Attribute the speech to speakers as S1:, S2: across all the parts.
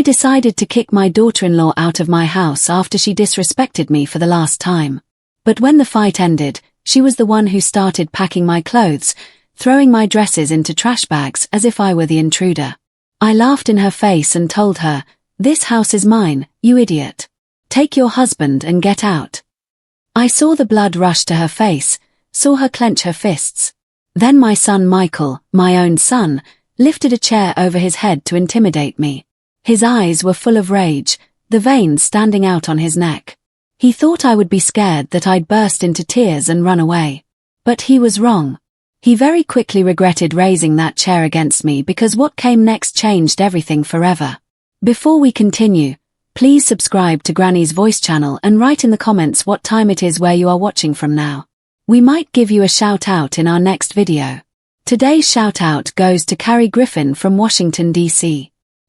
S1: I decided to kick my daughter-in-law out of my house after she disrespected me for the last time. But when the fight ended, she was the one who started packing my clothes, throwing my dresses into trash bags as if I were the intruder. I laughed in her face and told her, "This house is mine, you idiot. Take your husband and get out." I saw the blood rush to her face, saw her clench her fists. Then my son Michael, my own son, lifted a chair over his head to intimidate me. His eyes were full of rage, the veins standing out on his neck. He thought I would be scared that I'd burst into tears and run away. But he was wrong. He very quickly regretted raising that chair against me because what came next changed everything forever. Before we continue, please subscribe to Granny's Voice channel and write in the comments what time it is where you are watching from now. We might give you a shout out in our next video. Today's shout out goes to Carrie Griffin from Washington, D.C.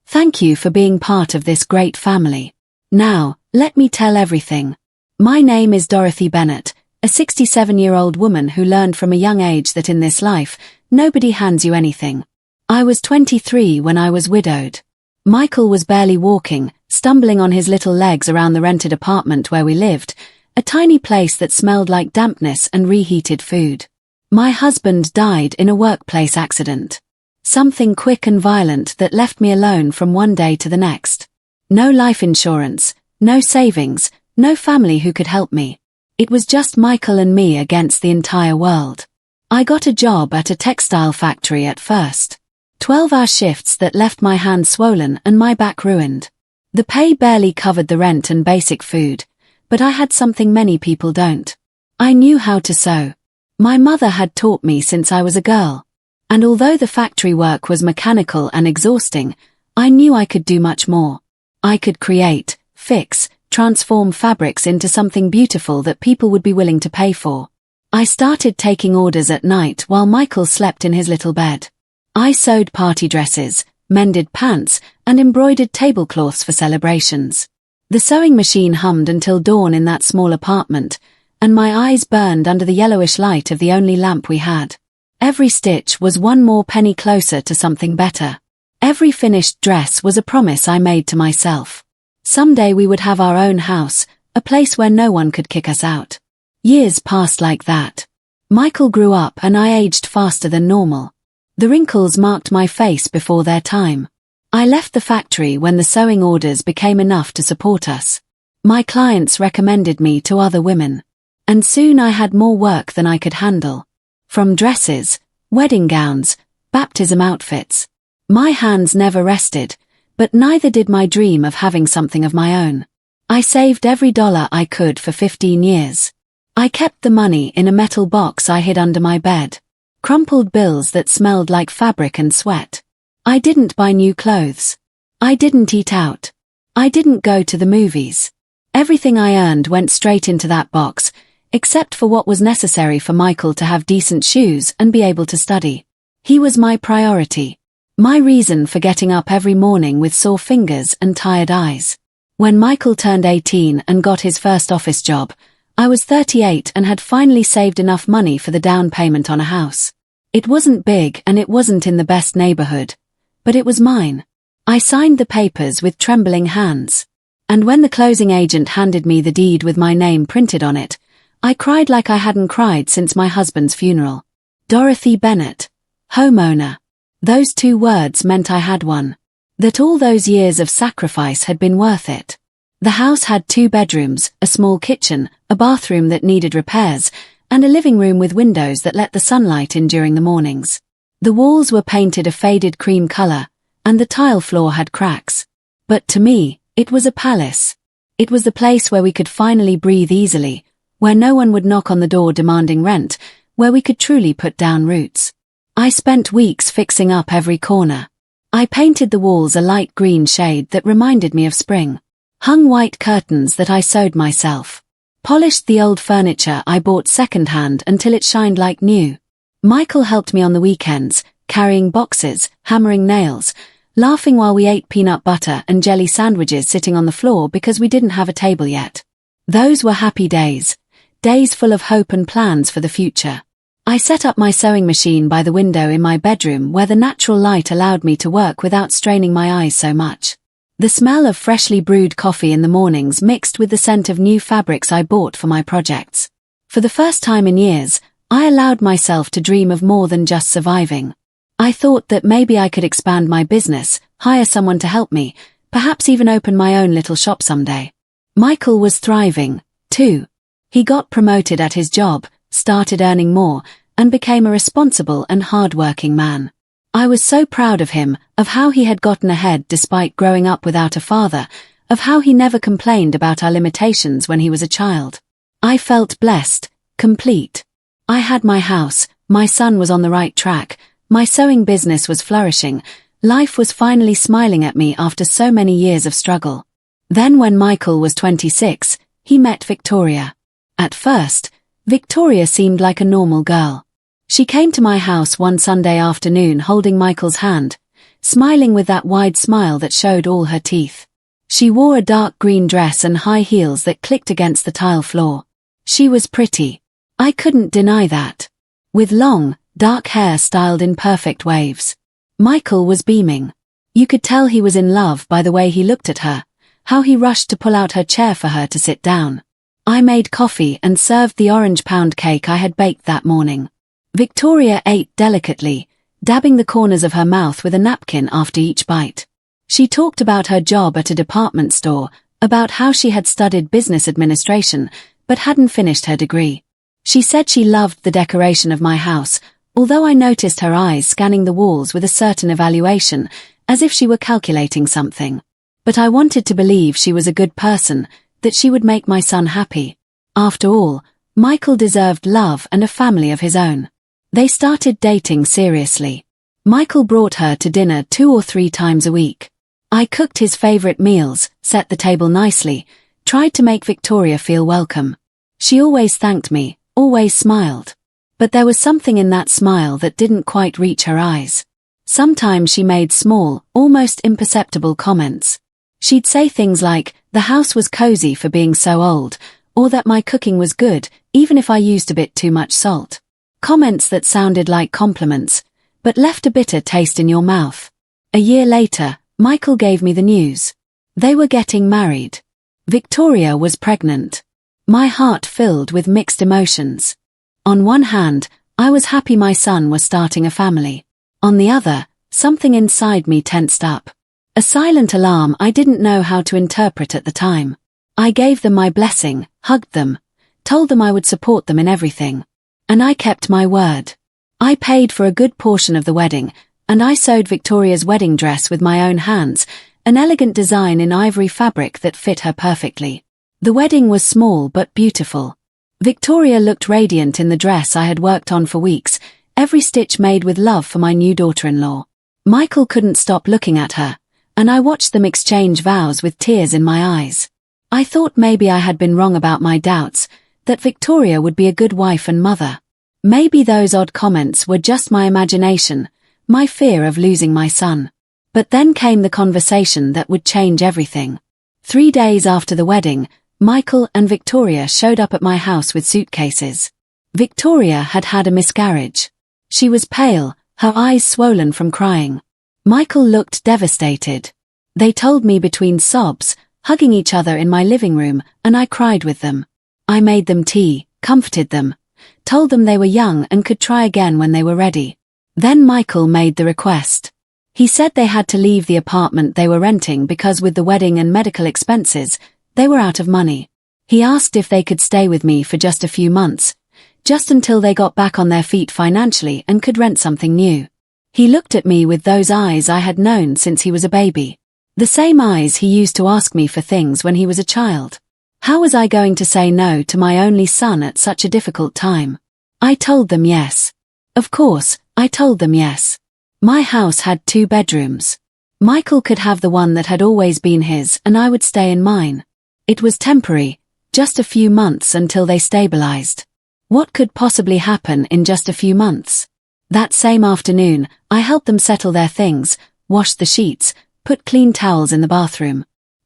S1: Thank you for being part of this great family. Now, let me tell everything. My name is Dorothy Bennett, a 67-year-old woman who learned from a young age that in this life, nobody hands you anything. I was 23 when I was widowed. Michael was barely walking, stumbling on his little legs around the rented apartment where we lived, a tiny place that smelled like dampness and reheated food. My husband died in a workplace accident. Something quick and violent that left me alone from one day to the next. No life insurance, no savings, no family who could help me. It was just Michael and me against the entire world. I got a job at a textile factory at first. 12-hour shifts that left my hands swollen and my back ruined. The pay barely covered the rent and basic food, but I had something many people don't. I knew how to sew. My mother had taught me since I was a girl. And although the factory work was mechanical and exhausting, I knew I could do much more. I could create, fix, transform fabrics into something beautiful that people would be willing to pay for. I started taking orders at night while Michael slept in his little bed. I sewed party dresses, mended pants, and embroidered tablecloths for celebrations. The sewing machine hummed until dawn in that small apartment, and my eyes burned under the yellowish light of the only lamp we had. Every stitch was one more penny closer to something better. Every finished dress was a promise I made to myself. Someday we would have our own house, a place where no one could kick us out. Years passed like that. Michael grew up and I aged faster than normal. The wrinkles marked my face before their time. I left the factory when the sewing orders became enough to support us. My clients recommended me to other women. And soon I had more work than I could handle. From dresses, wedding gowns, baptism outfits. My hands never rested, but neither did my dream of having something of my own. I saved every dollar I could for 15 years. I kept the money in a metal box I hid under my bed. Crumpled bills that smelled like fabric and sweat. I didn't buy new clothes. I didn't eat out. I didn't go to the movies. Everything I earned went straight into that box, except for what was necessary for Michael to have decent shoes and be able to study. He was my priority. My reason for getting up every morning with sore fingers and tired eyes. When Michael turned 18 and got his first office job, I was 38 and had finally saved enough money for the down payment on a house. It wasn't big and it wasn't in the best neighborhood, but it was mine. I signed the papers with trembling hands. And when the closing agent handed me the deed with my name printed on it, I cried like I hadn't cried since my husband's funeral. Dorothy Bennett. Homeowner. Those two words meant I had one. That all those years of sacrifice had been worth it. The house had 2 bedrooms, a small kitchen, a bathroom that needed repairs, and a living room with windows that let the sunlight in during the mornings. The walls were painted a faded cream color, and the tile floor had cracks. But to me, it was a palace. It was the place where we could finally breathe easily, where no one would knock on the door demanding rent, where we could truly put down roots. I spent weeks fixing up every corner. I painted the walls a light green shade that reminded me of spring. Hung white curtains that I sewed myself. Polished the old furniture I bought secondhand until it shined like new. Michael helped me on the weekends, carrying boxes, hammering nails, laughing while we ate peanut butter and jelly sandwiches sitting on the floor because we didn't have a table yet. Those were happy days. Days full of hope and plans for the future. I set up my sewing machine by the window in my bedroom where the natural light allowed me to work without straining my eyes so much. The smell of freshly brewed coffee in the mornings mixed with the scent of new fabrics I bought for my projects. For the first time in years, I allowed myself to dream of more than just surviving. I thought that maybe I could expand my business, hire someone to help me, perhaps even open my own little shop someday. Michael was thriving, too. He got promoted at his job, started earning more, and became a responsible and hard-working man. I was so proud of him, of how he had gotten ahead despite growing up without a father, of how he never complained about our limitations when he was a child. I felt blessed, complete. I had my house, my son was on the right track, my sewing business was flourishing, life was finally smiling at me after so many years of struggle. Then when Michael was 26, he met Victoria. At first, Victoria seemed like a normal girl. She came to my house one Sunday afternoon holding Michael's hand, smiling with that wide smile that showed all her teeth. She wore a dark green dress and high heels that clicked against the tile floor. She was pretty. I couldn't deny that. With long, dark hair styled in perfect waves. Michael was beaming. You could tell he was in love by the way he looked at her, how he rushed to pull out her chair for her to sit down. I made coffee and served the orange pound cake I had baked that morning. Victoria ate delicately, dabbing the corners of her mouth with a napkin after each bite. She talked about her job at a department store, about how she had studied business administration, but hadn't finished her degree. She said she loved the decoration of my house, although I noticed her eyes scanning the walls with a certain evaluation, as if she were calculating something. But I wanted to believe she was a good person, that she would make my son happy. After all, Michael deserved love and a family of his own. They started dating seriously. Michael brought her to dinner 2 or 3 times a week. I cooked his favorite meals, set the table nicely, tried to make Victoria feel welcome. She always thanked me, always smiled. But there was something in that smile that didn't quite reach her eyes. Sometimes she made small, almost imperceptible comments. She'd say things like, the house was cozy for being so old, or that my cooking was good, even if I used a bit too much salt. Comments that sounded like compliments, but left a bitter taste in your mouth. A year later, Michael gave me the news. They were getting married. Victoria was pregnant. My heart filled with mixed emotions. On one hand, I was happy my son was starting a family. On the other, something inside me tensed up. A silent alarm I didn't know how to interpret at the time. I gave them my blessing, hugged them, told them I would support them in everything. And I kept my word. I paid for a good portion of the wedding, and I sewed Victoria's wedding dress with my own hands, an elegant design in ivory fabric that fit her perfectly. The wedding was small but beautiful. Victoria looked radiant in the dress I had worked on for weeks, every stitch made with love for my new daughter-in-law. Michael couldn't stop looking at her, and I watched them exchange vows with tears in my eyes. I thought maybe I had been wrong about my doubts, that Victoria would be a good wife and mother. Maybe those odd comments were just my imagination, my fear of losing my son. But then came the conversation that would change everything. 3 days after the wedding, Michael and Victoria showed up at my house with suitcases. Victoria had had a miscarriage. She was pale, her eyes swollen from crying. Michael looked devastated. They told me between sobs, hugging each other in my living room, and I cried with them. I made them tea, comforted them, told them they were young and could try again when they were ready. Then Michael made the request. He said they had to leave the apartment they were renting because with the wedding and medical expenses, they were out of money. He asked if they could stay with me for just a few months, just until they got back on their feet financially and could rent something new. He looked at me with those eyes I had known since he was a baby. The same eyes he used to ask me for things when he was a child. How was I going to say no to my only son at such a difficult time? I told them yes. Of course, I told them yes. My house had 2 bedrooms. Michael could have the one that had always been his and I would stay in mine. It was temporary, just a few months until they stabilized. What could possibly happen in just a few months? That same afternoon, I helped them settle their things, washed the sheets, put clean towels in the bathroom.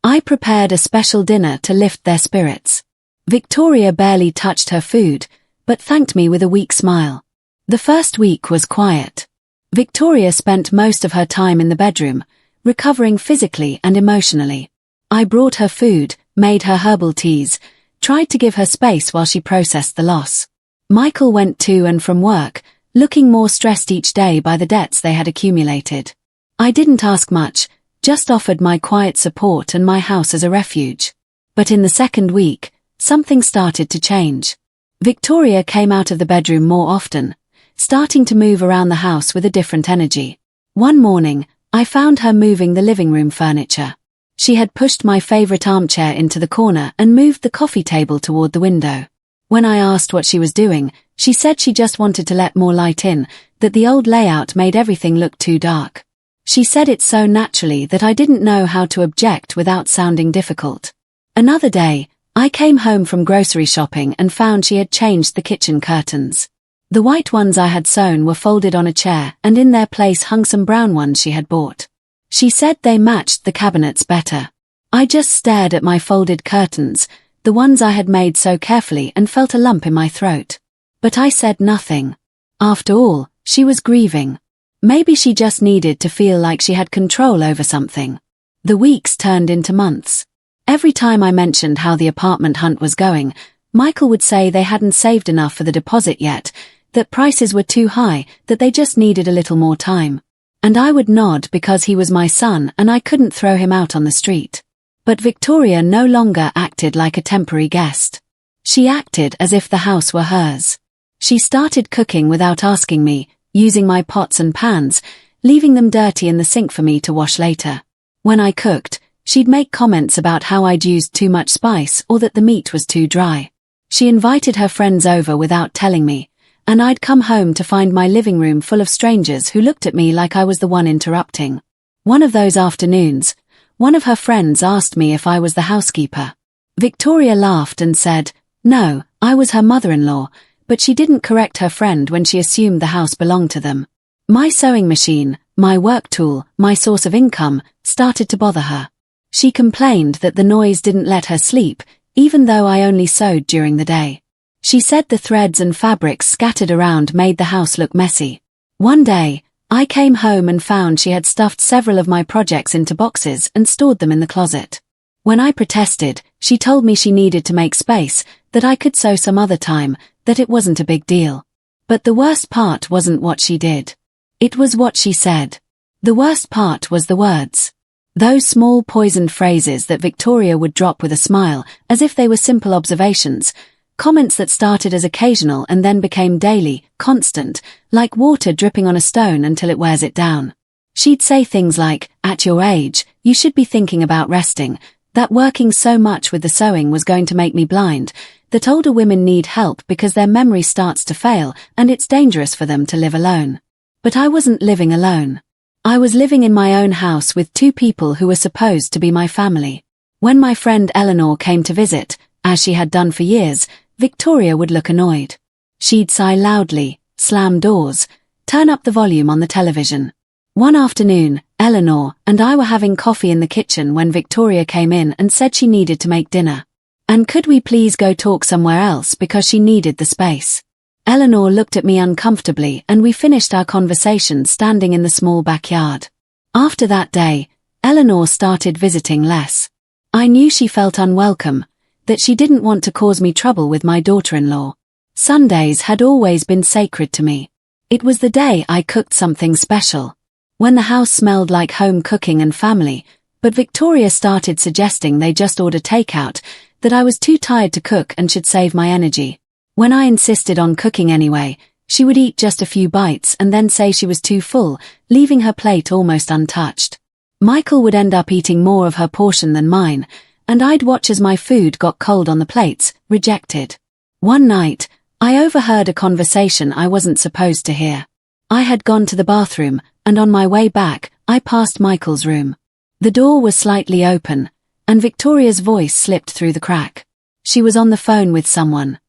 S1: I prepared a special dinner to lift their spirits. Victoria barely touched her food, but thanked me with a weak smile. The first week was quiet. Victoria spent most of her time in the bedroom, recovering physically and emotionally. I brought her food, made her herbal teas, tried to give her space while she processed the loss. Michael went to and from work, looking more stressed each day by the debts they had accumulated. I didn't ask much, just offered my quiet support and my house as a refuge. But in the second week, something started to change. Victoria came out of the bedroom more often, starting to move around the house with a different energy. One morning, I found her moving the living room furniture. She had pushed my favorite armchair into the corner and moved the coffee table toward the window. When I asked what she was doing, she said she just wanted to let more light in, that the old layout made everything look too dark. She said it so naturally that I didn't know how to object without sounding difficult. Another day, I came home from grocery shopping and found she had changed the kitchen curtains. The white ones I had sewn were folded on a chair, and in their place hung some brown ones she had bought. She said they matched the cabinets better. I just stared at my folded curtains, the ones I had made so carefully, and felt a lump in my throat. But I said nothing. After all, she was grieving. Maybe she just needed to feel like she had control over something. The weeks turned into months. Every time I mentioned how the apartment hunt was going, Michael would say they hadn't saved enough for the deposit yet, that prices were too high, that they just needed a little more time. And I would nod because he was my son and I couldn't throw him out on the street. But Victoria no longer acted like a temporary guest. She acted as if the house were hers. She started cooking without asking me, using my pots and pans, leaving them dirty in the sink for me to wash later. When I cooked, she'd make comments about how I'd used too much spice or that the meat was too dry. She invited her friends over without telling me, and I'd come home to find my living room full of strangers who looked at me like I was the one interrupting. One of those afternoons, one of her friends asked me if I was the housekeeper. Victoria laughed and said, no, I was her mother-in-law, but she didn't correct her friend when she assumed the house belonged to them. My sewing machine, my work tool, my source of income, started to bother her. She complained that the noise didn't let her sleep, even though I only sewed during the day. She said the threads and fabrics scattered around made the house look messy. One day, I came home and found she had stuffed several of my projects into boxes and stored them in the closet. When I protested, she told me she needed to make space, that I could sew some other time, that it wasn't a big deal. But the worst part wasn't what she did. It was what she said. The worst part was the words. Those small poisoned phrases that Victoria would drop with a smile, as if they were simple observations, comments that started as occasional and then became daily, constant, like water dripping on a stone until it wears it down. She'd say things like, at your age, you should be thinking about resting, that working so much with the sewing was going to make me blind, that older women need help because their memory starts to fail and it's dangerous for them to live alone. But I wasn't living alone. I was living in my own house with two people who were supposed to be my family. When my friend Eleanor came to visit, as she had done for years, Victoria would look annoyed. She'd sigh loudly, slam doors, turn up the volume on the television. One afternoon, Eleanor and I were having coffee in the kitchen when Victoria came in and said she needed to make dinner. And could we please go talk somewhere else because she needed the space. Eleanor looked at me uncomfortably and we finished our conversation standing in the small backyard. After that day, Eleanor started visiting less. I knew she felt unwelcome, that she didn't want to cause me trouble with my daughter-in-law. Sundays had always been sacred to me. It was the day I cooked something special. When the house smelled like home cooking and family, but Victoria started suggesting they just order takeout, that I was too tired to cook and should save my energy. When I insisted on cooking anyway, she would eat just a few bites and then say she was too full, leaving her plate almost untouched. Michael would end up eating more of her portion than mine, and I'd watch as my food got cold on the plates, rejected. One night, I overheard a conversation I wasn't supposed to hear. I had gone to the bathroom, and on my way back, I passed Michael's room. The door was slightly open, and Victoria's voice slipped through the crack. She was on the phone with someone.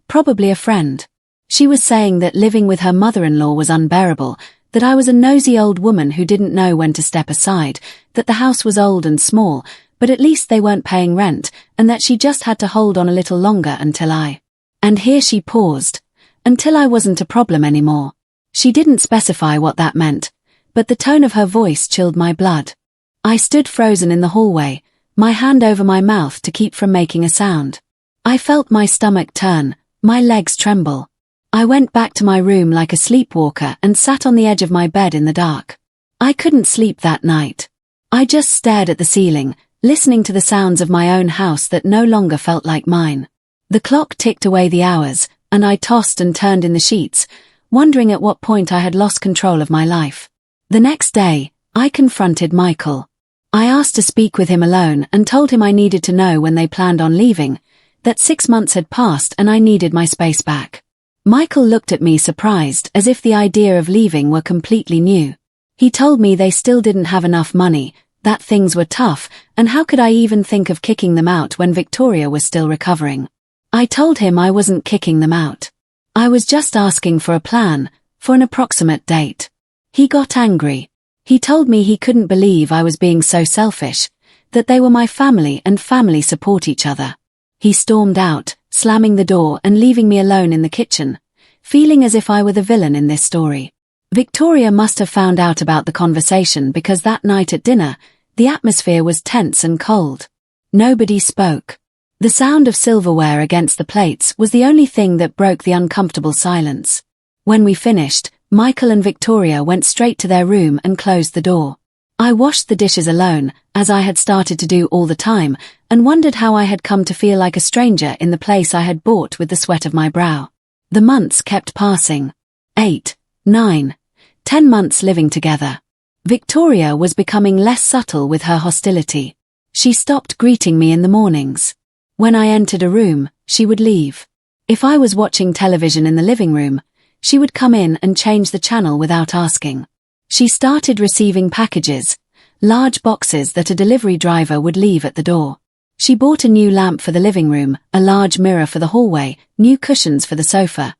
S1: Probably a friend. She was saying that living with her mother-in-law was unbearable, that I was a nosy old woman who didn't know when to step aside, that the house was old and small, but at least they weren't paying rent, and that she just had to hold on a little longer until I... And here she paused. Until I wasn't a problem anymore. She didn't specify what that meant, but the tone of her voice chilled my blood. I stood frozen in the hallway, my hand over my mouth to keep from making a sound. I felt my stomach turn, my legs tremble. I went back to my room like a sleepwalker and sat on the edge of my bed in the dark. I couldn't sleep that night. I just stared at the ceiling, listening to the sounds of my own house that no longer felt like mine. The clock ticked away the hours, and I tossed and turned in the sheets, wondering at what point I had lost control of my life. The next day, I confronted Michael. I asked to speak with him alone and told him I needed to know when they planned on leaving, that 6 months had passed and I needed my space back. Michael looked at me surprised, as if the idea of leaving were completely new. He told me they still didn't have enough money, that things were tough, and how could I even think of kicking them out when Victoria was still recovering? I told him I wasn't kicking them out. I was just asking for a plan, for an approximate date. He got angry. He told me he couldn't believe I was being so selfish, that they were my family and family support each other. He stormed out, slamming the door and leaving me alone in the kitchen, feeling as if I were the villain in this story. Victoria must have found out about the conversation because that night at dinner, the atmosphere was tense and cold. Nobody spoke. The sound of silverware against the plates was the only thing that broke the uncomfortable silence. When we finished, Michael and Victoria went straight to their room and closed the door. I washed the dishes alone, as I had started to do all the time, and wondered how I had come to feel like a stranger in the place I had bought with the sweat of my brow. The months kept passing. 8, 9, 10 months living together. Victoria was becoming less subtle with her hostility. She stopped greeting me in the mornings. When I entered a room, she would leave. If I was watching television in the living room, she would come in and change the channel without asking. She started receiving packages, large boxes that a delivery driver would leave at the door. She bought a new lamp for the living room, a large mirror for the hallway, new cushions for the sofa.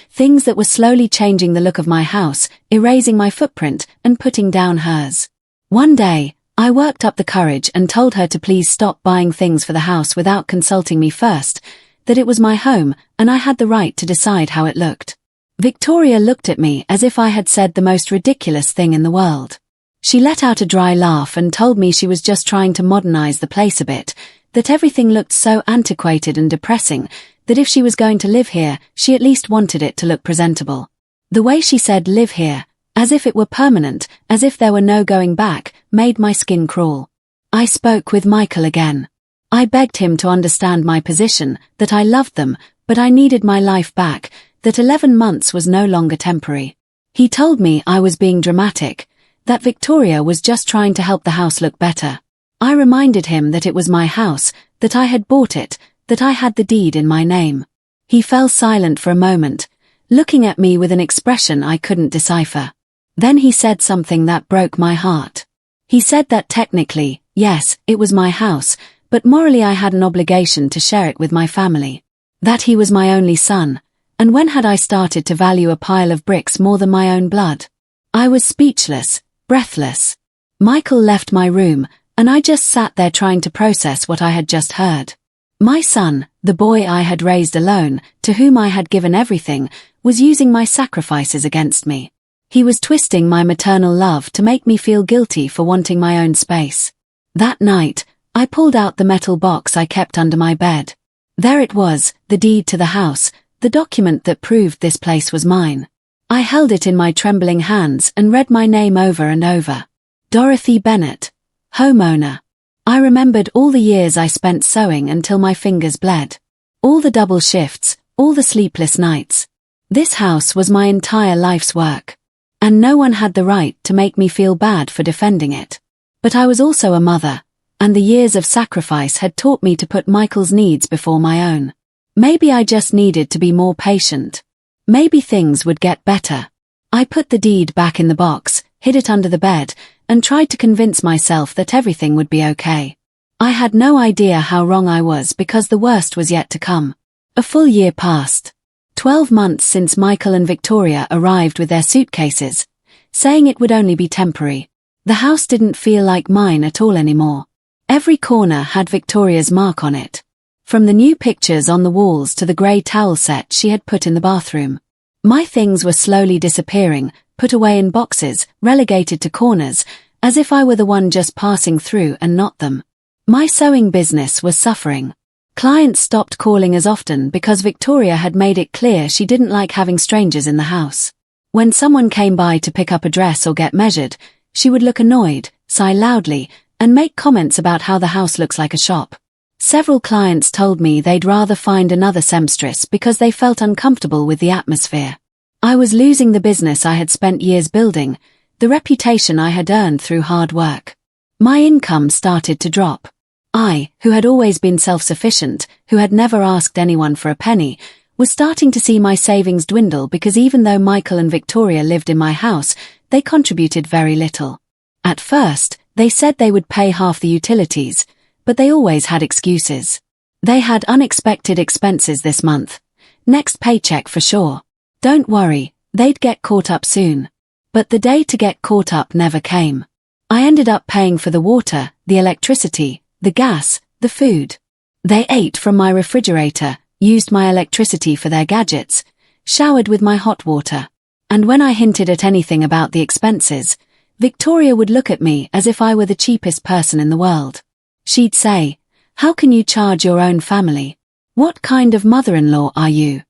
S1: Things that were slowly changing the look of my house, erasing my footprint and putting down hers. One day, I worked up the courage and told her to please stop buying things for the house without consulting me first, that it was my home and I had the right to decide how it looked. Victoria looked at me as if I had said the most ridiculous thing in the world. She let out a dry laugh and told me she was just trying to modernize the place a bit, that everything looked so antiquated and depressing, that if she was going to live here, she at least wanted it to look presentable. The way she said live here, as if it were permanent, as if there were no going back, made my skin crawl. I spoke with Michael again. I begged him to understand my position, that I loved them, but I needed my life back, that 11 months was no longer temporary. He told me I was being dramatic, that Victoria was just trying to help the house look better. I reminded him that it was my house, that I had bought it, that I had the deed in my name. He fell silent for a moment, looking at me with an expression I couldn't decipher. Then he said something that broke my heart. He said that technically, yes, it was my house, but morally I had an obligation to share it with my family. That he was my only son, and when had I started to value a pile of bricks more than my own blood? I was speechless, breathless. Michael left my room, and I just sat there trying to process what I had just heard. My son, the boy I had raised alone, to whom I had given everything, was using my sacrifices against me. He was twisting my maternal love to make me feel guilty for wanting my own space. That night, I pulled out the metal box I kept under my bed. There it was, the deed to the house, the document that proved this place was mine. I held it in my trembling hands and read my name over and over. Dorothy Bennett, homeowner. I remembered all the years I spent sewing until my fingers bled. All the double shifts, all the sleepless nights. This house was my entire life's work. And no one had the right to make me feel bad for defending it. But I was also a mother, and the years of sacrifice had taught me to put Michael's needs before my own. Maybe I just needed to be more patient. Maybe things would get better. I put the deed back in the box, hid it under the bed, and tried to convince myself that everything would be okay. I had no idea how wrong I was because the worst was yet to come. A full year passed. 12 months since Michael and Victoria arrived with their suitcases, saying it would only be temporary. The house didn't feel like mine at all anymore. Every corner had Victoria's mark on it. From the new pictures on the walls to the grey towel set she had put in the bathroom. My things were slowly disappearing, put away in boxes, relegated to corners, as if I were the one just passing through and not them. My sewing business was suffering. Clients stopped calling as often because Victoria had made it clear she didn't like having strangers in the house. When someone came by to pick up a dress or get measured, she would look annoyed, sigh loudly, and make comments about how the house looks like a shop. Several clients told me they'd rather find another seamstress because they felt uncomfortable with the atmosphere. I was losing the business I had spent years building, the reputation I had earned through hard work. My income started to drop. I, who had always been self-sufficient, who had never asked anyone for a penny, was starting to see my savings dwindle because even though Michael and Victoria lived in my house, they contributed very little. At first, they said they would pay half the utilities, but they always had excuses. They had unexpected expenses this month. Next paycheck for sure. Don't worry, they'd get caught up soon. But the day to get caught up never came. I ended up paying for the water, the electricity, the gas, the food. They ate from my refrigerator, used my electricity for their gadgets, showered with my hot water. And when I hinted at anything about the expenses, Victoria would look at me as if I were the cheapest person in the world. She'd say, "How can you charge your own family? What kind of mother-in-law are you?"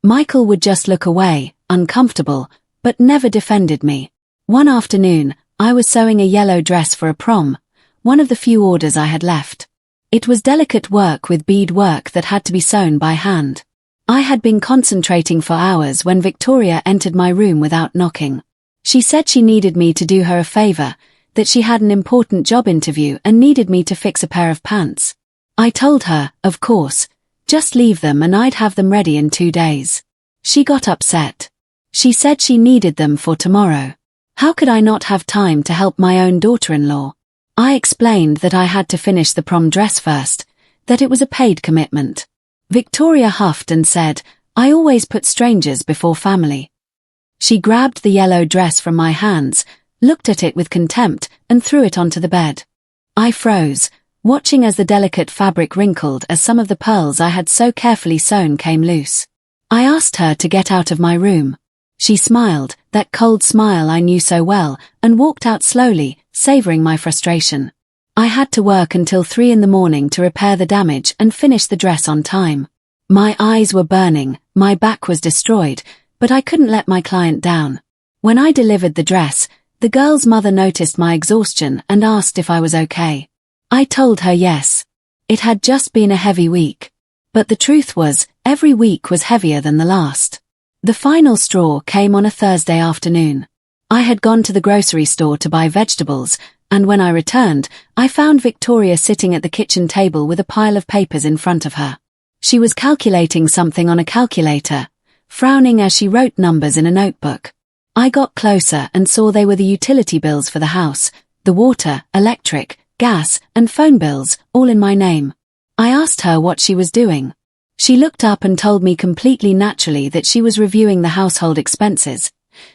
S1: Michael would just look away, uncomfortable, but never defended me. One afternoon, I was sewing a yellow dress for a prom, one of the few orders I had left. It was delicate work with bead work that had to be sewn by hand. I had been concentrating for hours when Victoria entered my room without knocking. She said she needed me to do her a favor, that she had an important job interview and needed me to fix a pair of pants. I told her, of course, just leave them and I'd have them ready in 2 days. She got upset. She said she needed them for tomorrow. How could I not have time to help my own daughter-in-law? I explained that I had to finish the prom dress first, that it was a paid commitment. Victoria huffed and said, "I always put strangers before family." She grabbed the yellow dress from my hands, looked at it with contempt, and threw it onto the bed. I froze, watching as the delicate fabric wrinkled as some of the pearls I had so carefully sewn came loose. I asked her to get out of my room. She smiled, that cold smile I knew so well, and walked out slowly, savoring my frustration. I had to work until 3 in the morning to repair the damage and finish the dress on time. My eyes were burning, my back was destroyed, but I couldn't let my client down. When I delivered the dress, the girl's mother noticed my exhaustion and asked if I was okay. I told her yes. It had just been a heavy week. But the truth was, every week was heavier than the last. The final straw came on a Thursday afternoon. I had gone to the grocery store to buy vegetables, and when I returned, I found Victoria sitting at the kitchen table with a pile of papers in front of her. She was calculating something on a calculator, frowning as she wrote numbers in a notebook. I got closer and saw they were the utility bills for the house, the water, electric, gas, and phone bills, all in my name. I asked her what she was doing. She looked up and told me completely naturally that she was reviewing the household expenses,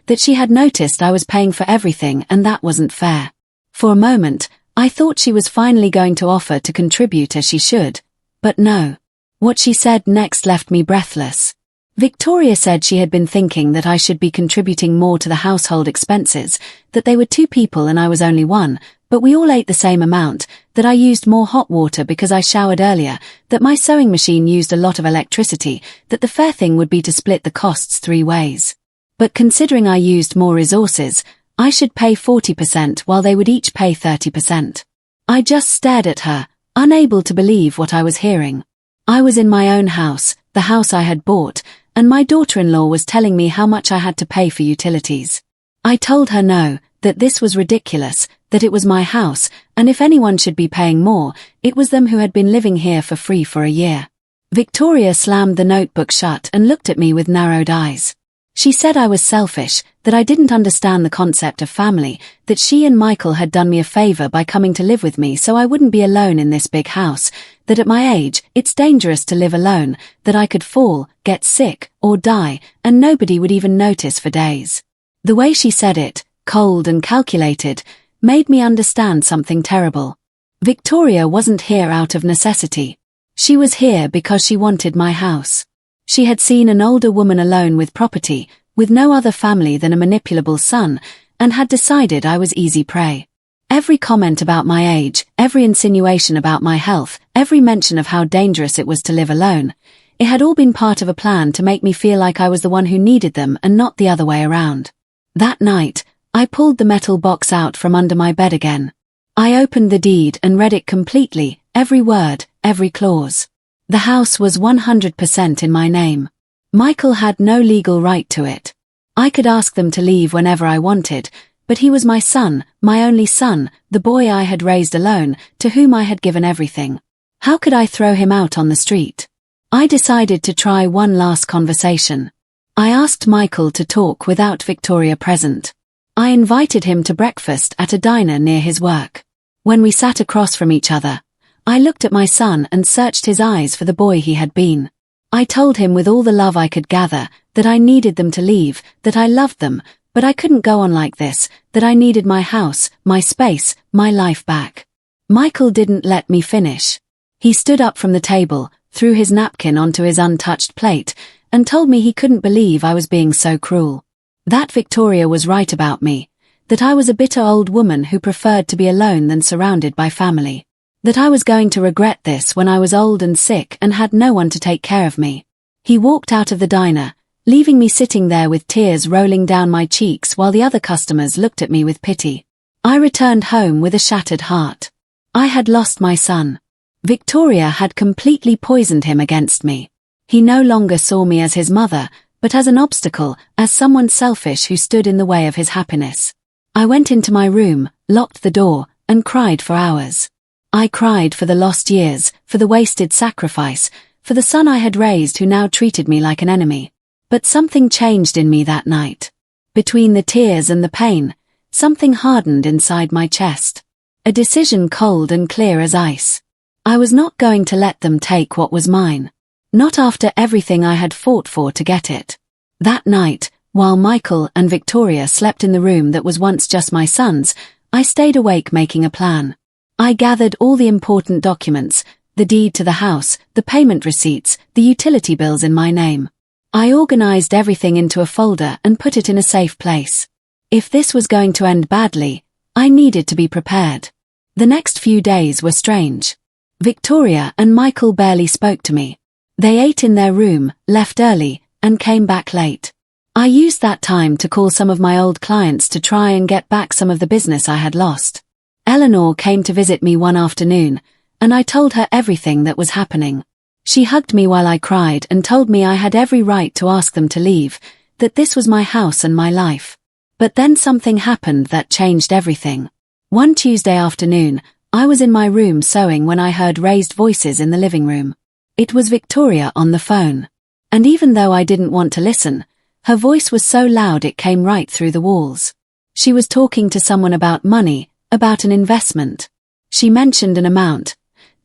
S1: that she had noticed I was paying for everything and that wasn't fair. For a moment, I thought she was finally going to offer to contribute as she should, but no. What she said next left me breathless. Victoria said she had been thinking that I should be contributing more to the household expenses, that they were 2 people and I was only 1, but we all ate the same amount, that I used more hot water because I showered earlier, that my sewing machine used a lot of electricity, that the fair thing would be to split the costs 3 ways. But considering I used more resources, I should pay 40% while they would each pay 30%. I just stared at her, unable to believe what I was hearing. I was in my own house, the house I had bought, and my daughter-in-law was telling me how much I had to pay for utilities. I told her no, that this was ridiculous, that it was my house, and if anyone should be paying more, it was them who had been living here for free for a year. Victoria slammed the notebook shut and looked at me with narrowed eyes. She said I was selfish, that I didn't understand the concept of family, that she and Michael had done me a favor by coming to live with me so I wouldn't be alone in this big house, that at my age, it's dangerous to live alone, that I could fall, get sick, or die, and nobody would even notice for days. The way she said it, cold and calculated, made me understand something terrible. Victoria wasn't here out of necessity. She was here because she wanted my house. She had seen an older woman alone with property, with no other family than a manipulable son, and had decided I was easy prey. Every comment about my age, every insinuation about my health, every mention of how dangerous it was to live alone, it had all been part of a plan to make me feel like I was the one who needed them and not the other way around. That night, I pulled the metal box out from under my bed again. I opened the deed and read it completely, every word, every clause. The house was 100% in my name. Michael had no legal right to it. I could ask them to leave whenever I wanted, but he was my son, my only son, the boy I had raised alone, to whom I had given everything. How could I throw him out on the street? I decided to try one last conversation. I asked Michael to talk without Victoria present. I invited him to breakfast at a diner near his work. When we sat across from each other, I looked at my son and searched his eyes for the boy he had been. I told him with all the love I could gather that I needed them to leave, that I loved them, but I couldn't go on like this, that I needed my house, my space, my life back. Michael didn't let me finish. He stood up from the table, threw his napkin onto his untouched plate, and told me he couldn't believe I was being so cruel. That Victoria was right about me, that I was a bitter old woman who preferred to be alone than surrounded by family. That I was going to regret this when I was old and sick and had no one to take care of me. He walked out of the diner, leaving me sitting there with tears rolling down my cheeks while the other customers looked at me with pity. I returned home with a shattered heart. I had lost my son. Victoria had completely poisoned him against me. He no longer saw me as his mother, but as an obstacle, as someone selfish who stood in the way of his happiness. I went into my room, locked the door, and cried for hours. I cried for the lost years, for the wasted sacrifice, for the son I had raised who now treated me like an enemy. But something changed in me that night. Between the tears and the pain, something hardened inside my chest. A decision cold and clear as ice. I was not going to let them take what was mine. Not after everything I had fought for to get it. That night, while Michael and Victoria slept in the room that was once just my son's, I stayed awake making a plan. I gathered all the important documents, the deed to the house, the payment receipts, the utility bills in my name. I organized everything into a folder and put it in a safe place. If this was going to end badly, I needed to be prepared. The next few days were strange. Victoria and Michael barely spoke to me. They ate in their room, left early, and came back late. I used that time to call some of my old clients to try and get back some of the business I had lost. Eleanor came to visit me one afternoon, and I told her everything that was happening. She hugged me while I cried and told me I had every right to ask them to leave, that this was my house and my life. But then something happened that changed everything. One Tuesday afternoon, I was in my room sewing when I heard raised voices in the living room. It was Victoria on the phone. And even though I didn't want to listen, her voice was so loud it came right through the walls. She was talking to someone about money, about an investment. She mentioned an amount,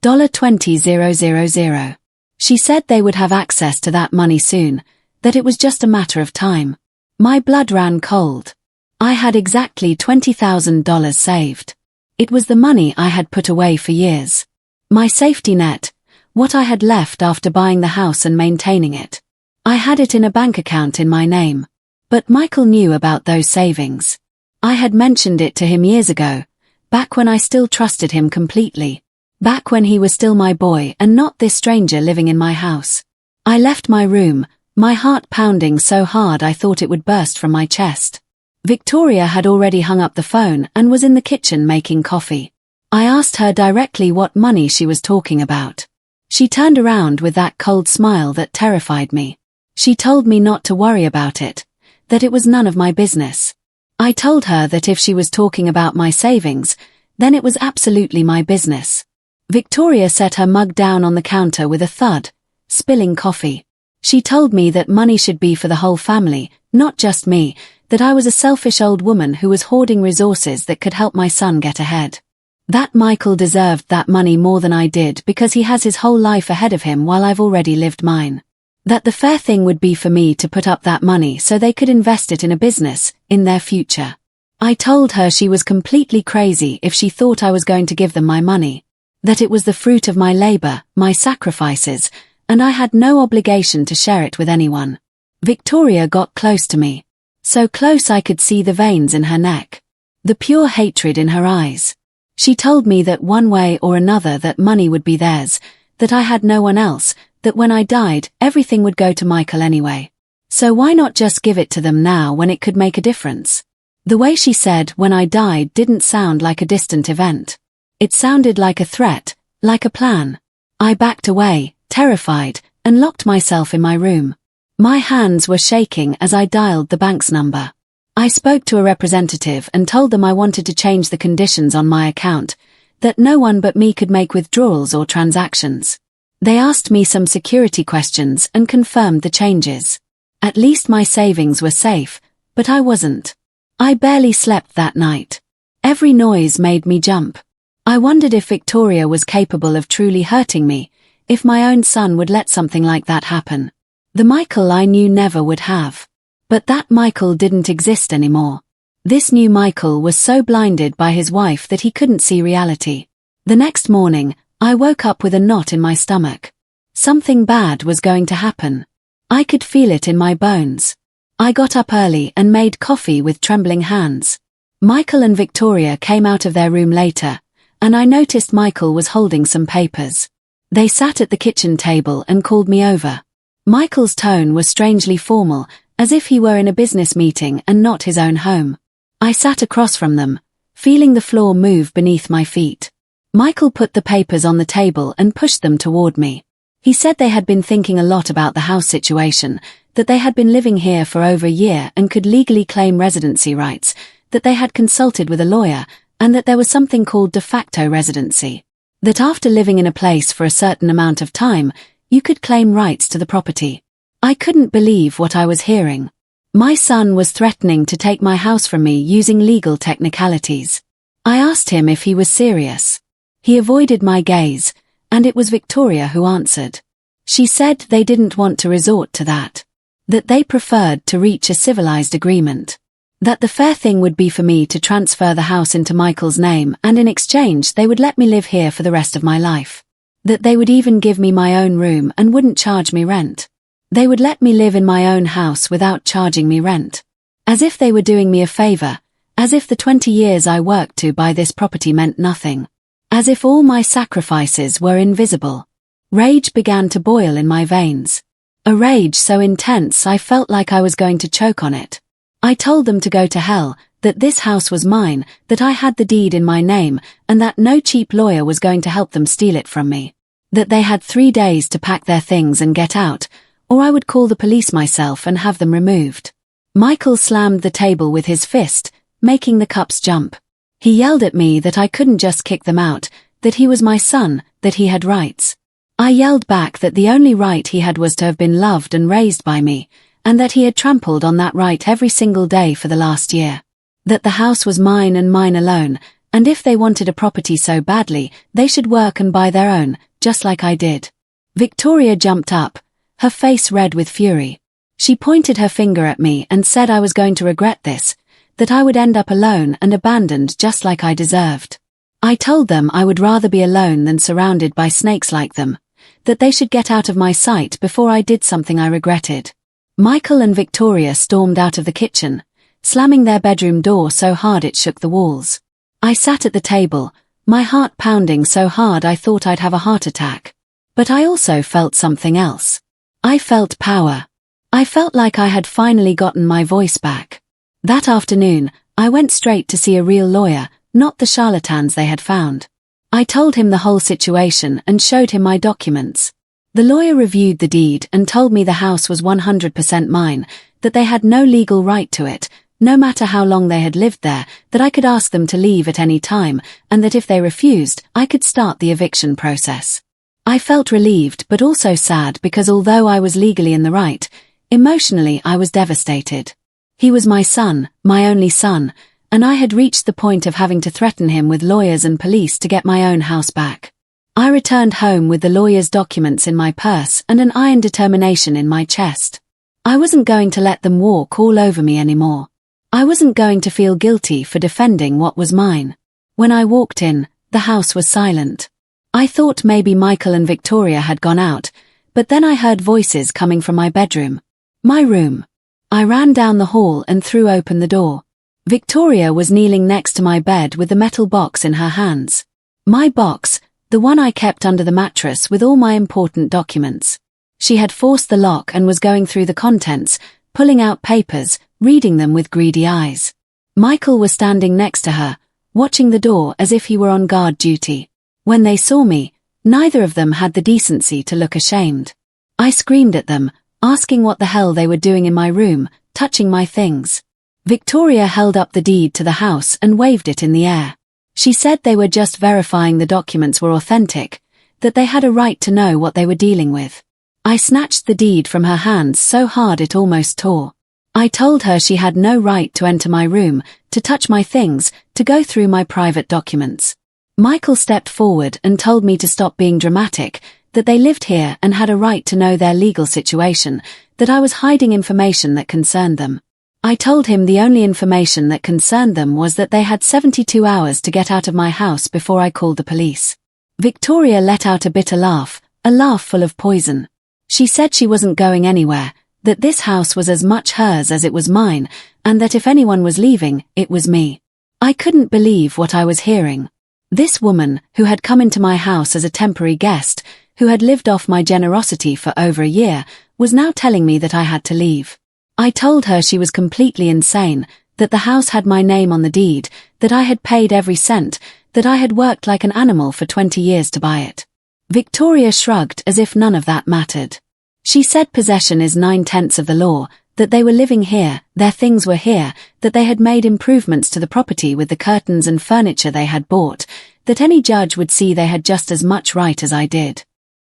S1: $20,000. She said they would have access to that money soon, that it was just a matter of time. My blood ran cold. I had exactly $20,000 saved. It was the money I had put away for years. My safety net, what I had left after buying the house and maintaining it. I had it in a bank account in my name. But Michael knew about those savings. I had mentioned it to him years ago, back when I still trusted him completely. Back when he was still my boy and not this stranger living in my house. I left my room, my heart pounding so hard I thought it would burst from my chest. Victoria had already hung up the phone and was in the kitchen making coffee. I asked her directly what money she was talking about. She turned around with that cold smile that terrified me. She told me not to worry about it, that it was none of my business. I told her that if she was talking about my savings, then it was absolutely my business. Victoria set her mug down on the counter with a thud, spilling coffee. She told me that money should be for the whole family, not just me, that I was a selfish old woman who was hoarding resources that could help my son get ahead. That Michael deserved that money more than I did because he has his whole life ahead of him while I've already lived mine. That the fair thing would be for me to put up that money so they could invest it in a business, in their future. I told her she was completely crazy if she thought I was going to give them my money. That it was the fruit of my labor, my sacrifices, and I had no obligation to share it with anyone. Victoria got close to me. So close I could see the veins in her neck. the pure hatred in her eyes. She told me that one way or another that money would be theirs, that I had no one else, that when I died, everything would go to Michael anyway. So why not just give it to them now when it could make a difference? The way she said when I died didn't sound like a distant event. It sounded like a threat, like a plan. I backed away, terrified, and locked myself in my room. My hands were shaking as I dialed the bank's number. I spoke to a representative and told them I wanted to change the conditions on my account, that no one but me could make withdrawals or transactions. They asked me some security questions and confirmed the changes. At least my savings were safe, but I wasn't. I barely slept that night. Every noise made me jump. I wondered if Victoria was capable of truly hurting me, if my own son would let something like that happen. The Michael I knew never would have. But that Michael didn't exist anymore. This new Michael was so blinded by his wife that he couldn't see reality. The next morning, I woke up with a knot in my stomach. Something bad was going to happen. I could feel it in my bones. I got up early and made coffee with trembling hands. Michael and Victoria came out of their room later, and I noticed Michael was holding some papers. They sat at the kitchen table and called me over. Michael's tone was strangely formal, as if he were in a business meeting and not his own home. I sat across from them, feeling the floor move beneath my feet. Michael put the papers on the table and pushed them toward me. He said they had been thinking a lot about the house situation, that they had been living here for over a year and could legally claim residency rights, that they had consulted with a lawyer, and that there was something called de facto residency. That after living in a place for a certain amount of time, you could claim rights to the property. I couldn't believe what I was hearing. My son was threatening to take my house from me using legal technicalities. I asked him if he was serious. He avoided my gaze, and it was Victoria who answered. She said they didn't want to resort to that. That they preferred to reach a civilized agreement. That the fair thing would be for me to transfer the house into Michael's name, and in exchange they would let me live here for the rest of my life. That they would even give me my own room and wouldn't charge me rent. They would let me live in my own house without charging me rent. As if they were doing me a favor, as if the 20 years I worked to buy this property meant nothing. As if all my sacrifices were invisible. Rage began to boil in my veins. A rage so intense I felt like I was going to choke on it. I told them to go to hell, that this house was mine, that I had the deed in my name, and that no cheap lawyer was going to help them steal it from me. That they had 3 days to pack their things and get out, or I would call the police myself and have them removed. Michael slammed the table with his fist, making the cups jump. He yelled at me that I couldn't just kick them out, that he was my son, that he had rights. I yelled back that the only right he had was to have been loved and raised by me, and that he had trampled on that right every single day for the last year. That the house was mine and mine alone, and if they wanted a property so badly, they should work and buy their own, just like I did. Victoria jumped up, her face red with fury. She pointed her finger at me and said I was going to regret this, that I would end up alone and abandoned just like I deserved. I told them I would rather be alone than surrounded by snakes like them, that they should get out of my sight before I did something I regretted. Michael and Victoria stormed out of the kitchen, slamming their bedroom door so hard it shook the walls. I sat at the table, my heart pounding so hard I thought I'd have a heart attack. But I also felt something else. I felt power. I felt like I had finally gotten my voice back. That afternoon, I went straight to see a real lawyer, not the charlatans they had found. I told him the whole situation and showed him my documents. The lawyer reviewed the deed and told me the house was 100% mine, that they had no legal right to it, no matter how long they had lived there, that I could ask them to leave at any time, and that if they refused, I could start the eviction process. I felt relieved but also sad because although I was legally in the right, emotionally I was devastated. He was my son, my only son, and I had reached the point of having to threaten him with lawyers and police to get my own house back. I returned home with the lawyer's documents in my purse and an iron determination in my chest. I wasn't going to let them walk all over me anymore. I wasn't going to feel guilty for defending what was mine. When I walked in, the house was silent. I thought maybe Michael and Victoria had gone out, but then I heard voices coming from my bedroom. My room. I ran down the hall and threw open the door. Victoria was kneeling next to my bed with the metal box in her hands. My box, the one I kept under the mattress with all my important documents. She had forced the lock and was going through the contents, pulling out papers, reading them with greedy eyes. Michael was standing next to her, watching the door as if he were on guard duty. When they saw me, neither of them had the decency to look ashamed. I screamed at them, asking what the hell they were doing in my room, touching my things. Victoria held up the deed to the house and waved it in the air. She said they were just verifying the documents were authentic, that they had a right to know what they were dealing with. I snatched the deed from her hands so hard it almost tore. I told her she had no right to enter my room, to touch my things, to go through my private documents. Michael stepped forward and told me to stop being dramatic, that they lived here and had a right to know their legal situation, that I was hiding information that concerned them. I told him the only information that concerned them was that they had 72 hours to get out of my house before I called the police. Victoria let out a bitter laugh, a laugh full of poison. She said she wasn't going anywhere, that this house was as much hers as it was mine, and that if anyone was leaving, it was me. I couldn't believe what I was hearing. This woman, who had come into my house as a temporary guest, who had lived off my generosity for over a year, was now telling me that I had to leave. I told her she was completely insane, that the house had my name on the deed, that I had paid every cent, that I had worked like an animal for 20 years to buy it. Victoria shrugged as if none of that mattered. She said possession is 9/10 of the law, that they were living here, their things were here, that they had made improvements to the property with the curtains and furniture they had bought, that any judge would see they had just as much right as I did.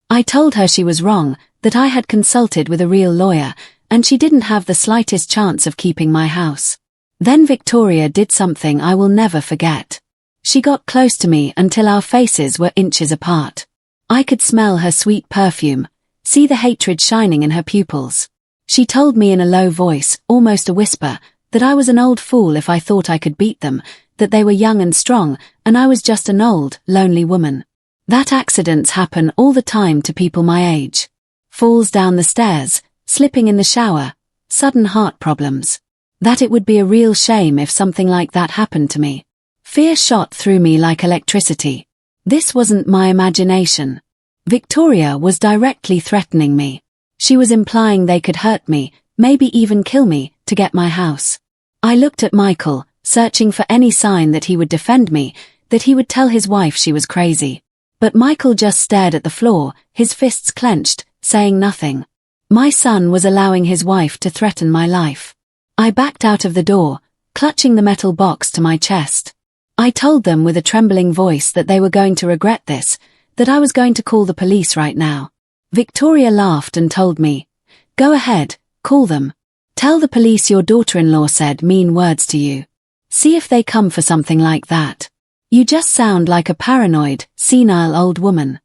S1: I told her she was wrong, that I had consulted with a real lawyer, and she didn't have the slightest chance of keeping my house. Then Victoria did something I will never forget. She got close to me until our faces were inches apart. I could smell her sweet perfume, see the hatred shining in her pupils. She told me in a low voice, almost a whisper, that I was an old fool if I thought I could beat them, that they were young and strong, and I was just an old, lonely woman. That accidents happen all the time to people my age. Falls down the stairs, slipping in the shower, sudden heart problems. That it would be a real shame if something like that happened to me. Fear shot through me like electricity. This wasn't my imagination. Victoria was directly threatening me. She was implying they could hurt me, maybe even kill me, to get my house. I looked at Michael, searching for any sign that he would defend me, that he would tell his wife she was crazy. But Michael just stared at the floor, his fists clenched, saying nothing. My son was allowing his wife to threaten my life. I backed out of the door, clutching the metal box to my chest. I told them with a trembling voice that they were going to regret this, that I was going to call the police right now. Victoria laughed and told me, "Go ahead, call them. Tell the police your daughter-in-law said mean words to you. See if they come for something like that. You just sound like a paranoid, senile old woman."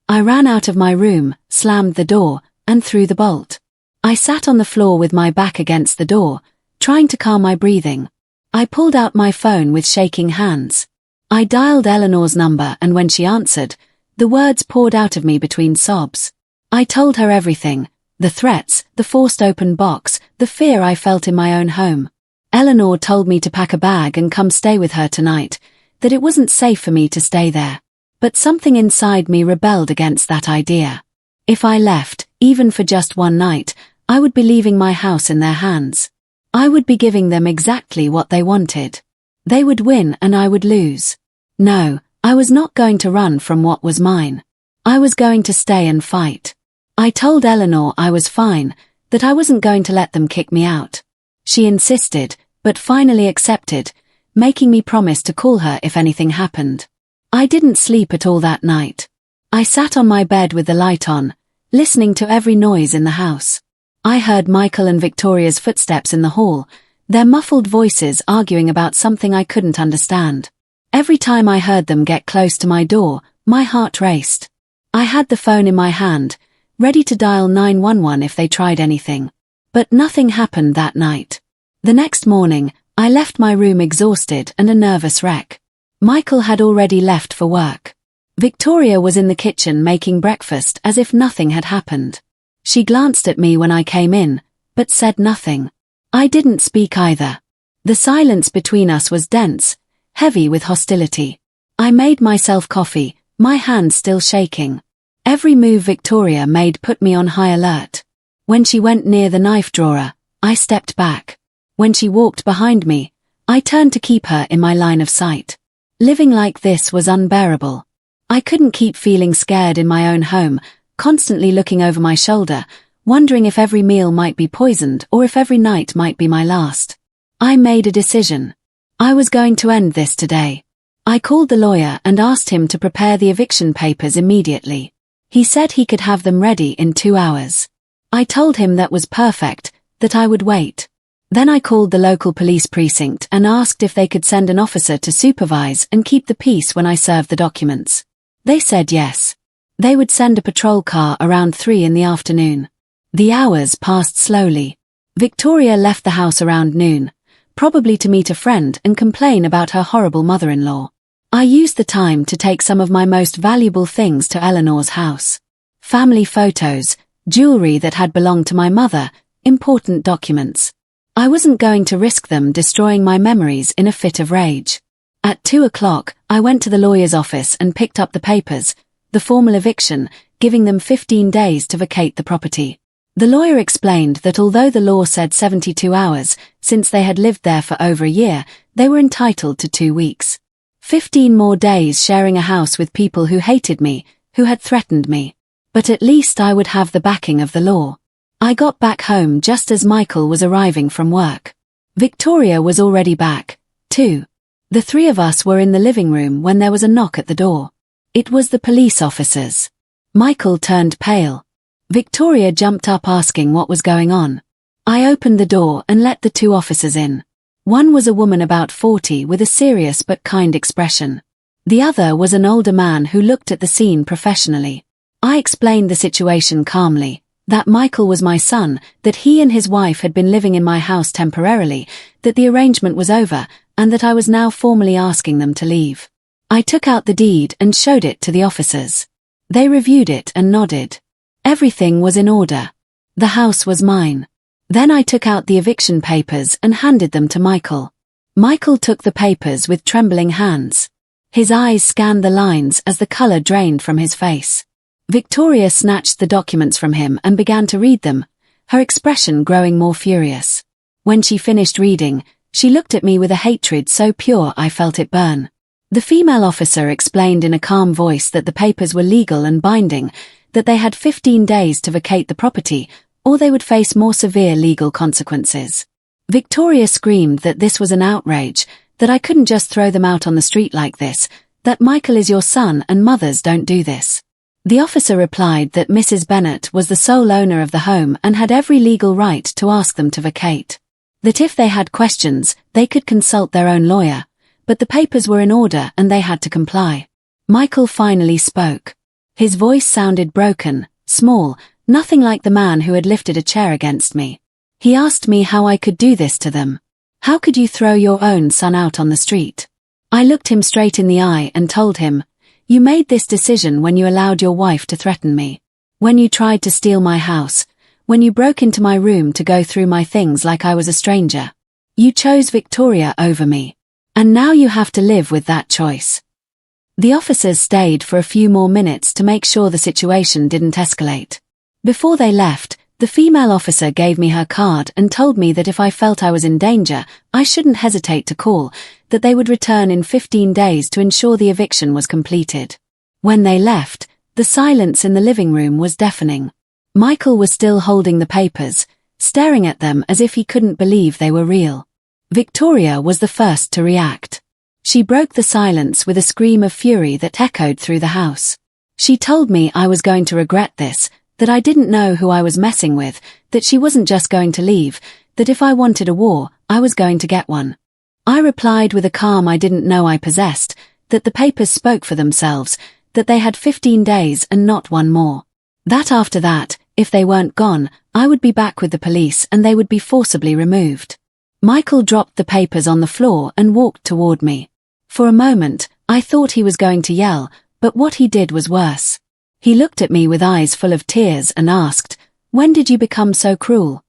S1: I ran out of my room, slammed the door, and threw the bolt. I sat on the floor with my back against the door, trying to calm my breathing. I pulled out my phone with shaking hands. I dialed Eleanor's number, and when she answered, the words poured out of me between sobs. I told her everything, the threats, the forced open box, the fear I felt in my own home. Eleanor told me to pack a bag and come stay with her tonight, that it wasn't safe for me to stay there. But something inside me rebelled against that idea. If I left, even for just one night, I would be leaving my house in their hands. I would be giving them exactly what they wanted. They would win and I would lose. No, I was not going to run from what was mine. I was going to stay and fight. I told Eleanor I was fine, that I wasn't going to let them kick me out. She insisted, but finally accepted, making me promise to call her if anything happened. I didn't sleep at all that night. I sat on my bed with the light on, listening to every noise in the house. I heard Michael and Victoria's footsteps in the hall, their muffled voices arguing about something I couldn't understand. Every time I heard them get close to my door, my heart raced. I had the phone in my hand, ready to dial 911 if they tried anything. But nothing happened that night. The next morning, I left my room exhausted and a nervous wreck. Michael had already left for work. Victoria was in the kitchen making breakfast as if nothing had happened. She glanced at me when I came in, but said nothing. I didn't speak either. The silence between us was dense, heavy with hostility. I made myself coffee, my hands still shaking. Every move Victoria made put me on high alert. When she went near the knife drawer, I stepped back. When she walked behind me, I turned to keep her in my line of sight. Living like this was unbearable. I couldn't keep feeling scared in my own home, constantly looking over my shoulder, wondering if every meal might be poisoned or if every night might be my last. I made a decision. I was going to end this today. I called the lawyer and asked him to prepare the eviction papers immediately. He said he could have them ready in 2 hours. I told him that was perfect, that I would wait. Then I called the local police precinct and asked if they could send an officer to supervise and keep the peace when I served the documents. They said yes. They would send a patrol car around 3 in the afternoon. The hours passed slowly. Victoria left the house around noon, probably to meet a friend and complain about her horrible mother-in-law. I used the time to take some of my most valuable things to Eleanor's house. Family photos, jewelry that had belonged to my mother, important documents. I wasn't going to risk them destroying my memories in a fit of rage. At 2 o'clock, I went to the lawyer's office and picked up the papers, the formal eviction, giving them 15 days to vacate the property. The lawyer explained that although the law said 72 hours, since they had lived there for over a year, they were entitled to 2 weeks. 15 more days sharing a house with people who hated me, who had threatened me. But at least I would have the backing of the law. I got back home just as Michael was arriving from work. Victoria was already back, too. The 3 of us were in the living room when there was a knock at the door. It was the police officers. Michael turned pale. Victoria jumped up asking what was going on. I opened the door and let the 2 officers in. One was a woman about 40 with a serious but kind expression. The other was an older man who looked at the scene professionally. I explained the situation calmly, that Michael was my son, that he and his wife had been living in my house temporarily, that the arrangement was over, and that I was now formally asking them to leave. I took out the deed and showed it to the officers. They reviewed it and nodded. Everything was in order. The house was mine. Then I took out the eviction papers and handed them to Michael. Michael took the papers with trembling hands. His eyes scanned the lines as the color drained from his face. Victoria snatched the documents from him and began to read them, her expression growing more furious. When she finished reading, she looked at me with a hatred so pure I felt it burn. The female officer explained in a calm voice that the papers were legal and binding, that they had 15 days to vacate the property, or they would face more severe legal consequences. Victoria screamed that this was an outrage, that I couldn't just throw them out on the street like this, that Michael is your son and mothers don't do this. The officer replied that Mrs. Bennett was the sole owner of the home and had every legal right to ask them to vacate. That if they had questions, they could consult their own lawyer, but the papers were in order and they had to comply. Michael finally spoke. His voice sounded broken, small, nothing like the man who had lifted a chair against me. He asked me how I could do this to them. How could you throw your own son out on the street? I looked him straight in the eye and told him, you made this decision when you allowed your wife to threaten me. When you tried to steal my house. When you broke into my room to go through my things like I was a stranger. You chose Victoria over me. And now you have to live with that choice. The officers stayed for a few more minutes to make sure the situation didn't escalate. Before they left, the female officer gave me her card and told me that if I felt I was in danger, I shouldn't hesitate to call, that they would return in 15 days to ensure the eviction was completed. When they left, the silence in the living room was deafening. Michael was still holding the papers, staring at them as if he couldn't believe they were real. Victoria was the first to react. She broke the silence with a scream of fury that echoed through the house. She told me I was going to regret this, that I didn't know who I was messing with, that she wasn't just going to leave, that if I wanted a war, I was going to get one. I replied with a calm I didn't know I possessed, that the papers spoke for themselves, that they had 15 days and not one more. That after that, if they weren't gone, I would be back with the police and they would be forcibly removed. Michael dropped the papers on the floor and walked toward me. For a moment, I thought he was going to yell, but what he did was worse. He looked at me with eyes full of tears and asked, "When did you become so cruel?"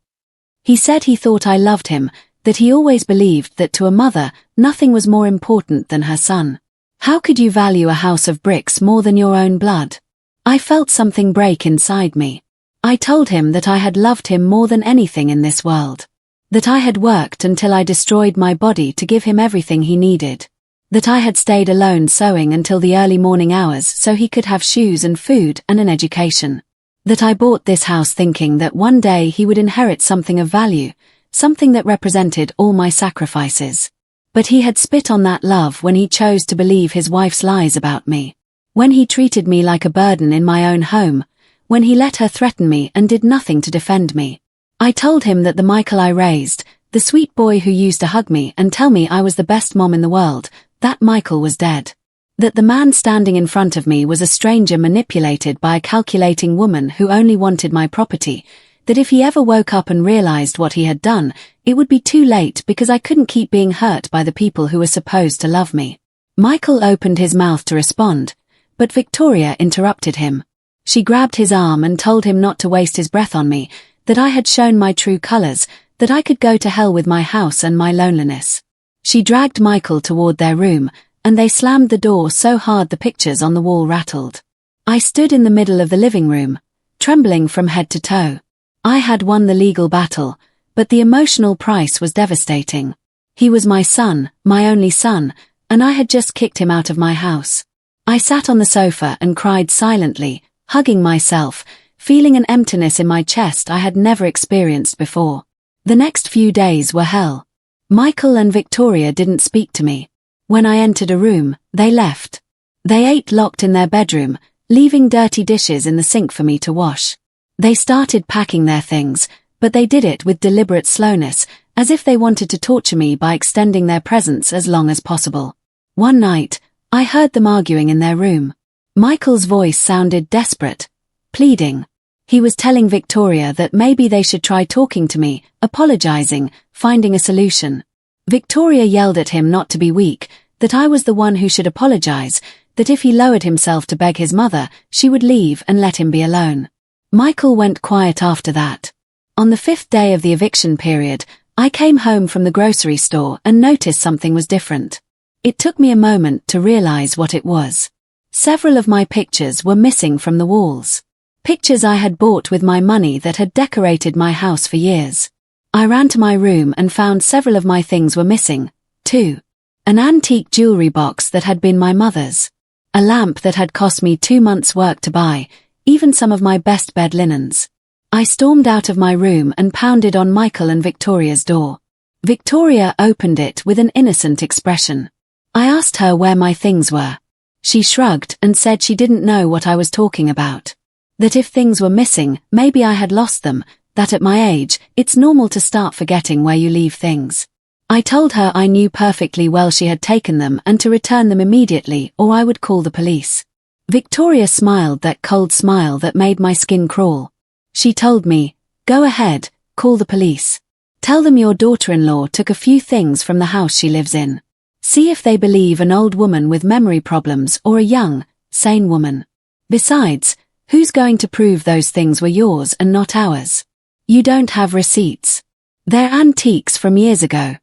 S1: He said he thought I loved him, that he always believed that to a mother, nothing was more important than her son. How could you value a house of bricks more than your own blood? I felt something break inside me. I told him that I had loved him more than anything in this world. That I had worked until I destroyed my body to give him everything he needed. That I had stayed alone sewing until the early morning hours so he could have shoes and food and an education. That I bought this house thinking that one day he would inherit something of value, something that represented all my sacrifices. But he had spit on that love when he chose to believe his wife's lies about me. When he treated me like a burden in my own home, when he let her threaten me and did nothing to defend me. I told him that the Michael I raised, the sweet boy who used to hug me and tell me I was the best mom in the world, that Michael was dead. That the man standing in front of me was a stranger manipulated by a calculating woman who only wanted my property, that if he ever woke up and realized what he had done, it would be too late because I couldn't keep being hurt by the people who were supposed to love me. Michael opened his mouth to respond, but Victoria interrupted him. She grabbed his arm and told him not to waste his breath on me, that I had shown my true colors, that I could go to hell with my house and my loneliness. She dragged Michael toward their room, and they slammed the door so hard the pictures on the wall rattled. I stood in the middle of the living room, trembling from head to toe. I had won the legal battle, but the emotional price was devastating. He was my son, my only son, and I had just kicked him out of my house. I sat on the sofa and cried silently, hugging myself, feeling an emptiness in my chest I had never experienced before. The next few days were hell. Michael and Victoria didn't speak to me. When I entered a room, they left. They ate locked in their bedroom, leaving dirty dishes in the sink for me to wash. They started packing their things, but they did it with deliberate slowness, as if they wanted to torture me by extending their presence as long as possible. One night, I heard them arguing in their room. Michael's voice sounded desperate, pleading. He was telling Victoria that maybe they should try talking to me, apologizing, finding a solution. Victoria yelled at him not to be weak, that I was the one who should apologize, that if he lowered himself to beg his mother, she would leave and let him be alone. Michael went quiet after that. On the 5th day of the eviction period, I came home from the grocery store and noticed something was different. It took me a moment to realize what it was. Several of my pictures were missing from the walls. Pictures I had bought with my money that had decorated my house for years. I ran to my room and found several of my things were missing, too. An antique jewelry box that had been my mother's. A lamp that had cost me 2 months' work to buy, even some of my best bed linens. I stormed out of my room and pounded on Michael and Victoria's door. Victoria opened it with an innocent expression. I asked her where my things were. She shrugged and said she didn't know what I was talking about. That if things were missing, maybe I had lost them, that at my age, it's normal to start forgetting where you leave things. I told her I knew perfectly well she had taken them and to return them immediately or I would call the police. Victoria smiled that cold smile that made my skin crawl. She told me, "Go ahead, call the police. Tell them your daughter-in-law took a few things from the house she lives in. See if they believe an old woman with memory problems or a young, sane woman. Besides, who's going to prove those things were yours and not ours? You don't have receipts. They're antiques from years ago."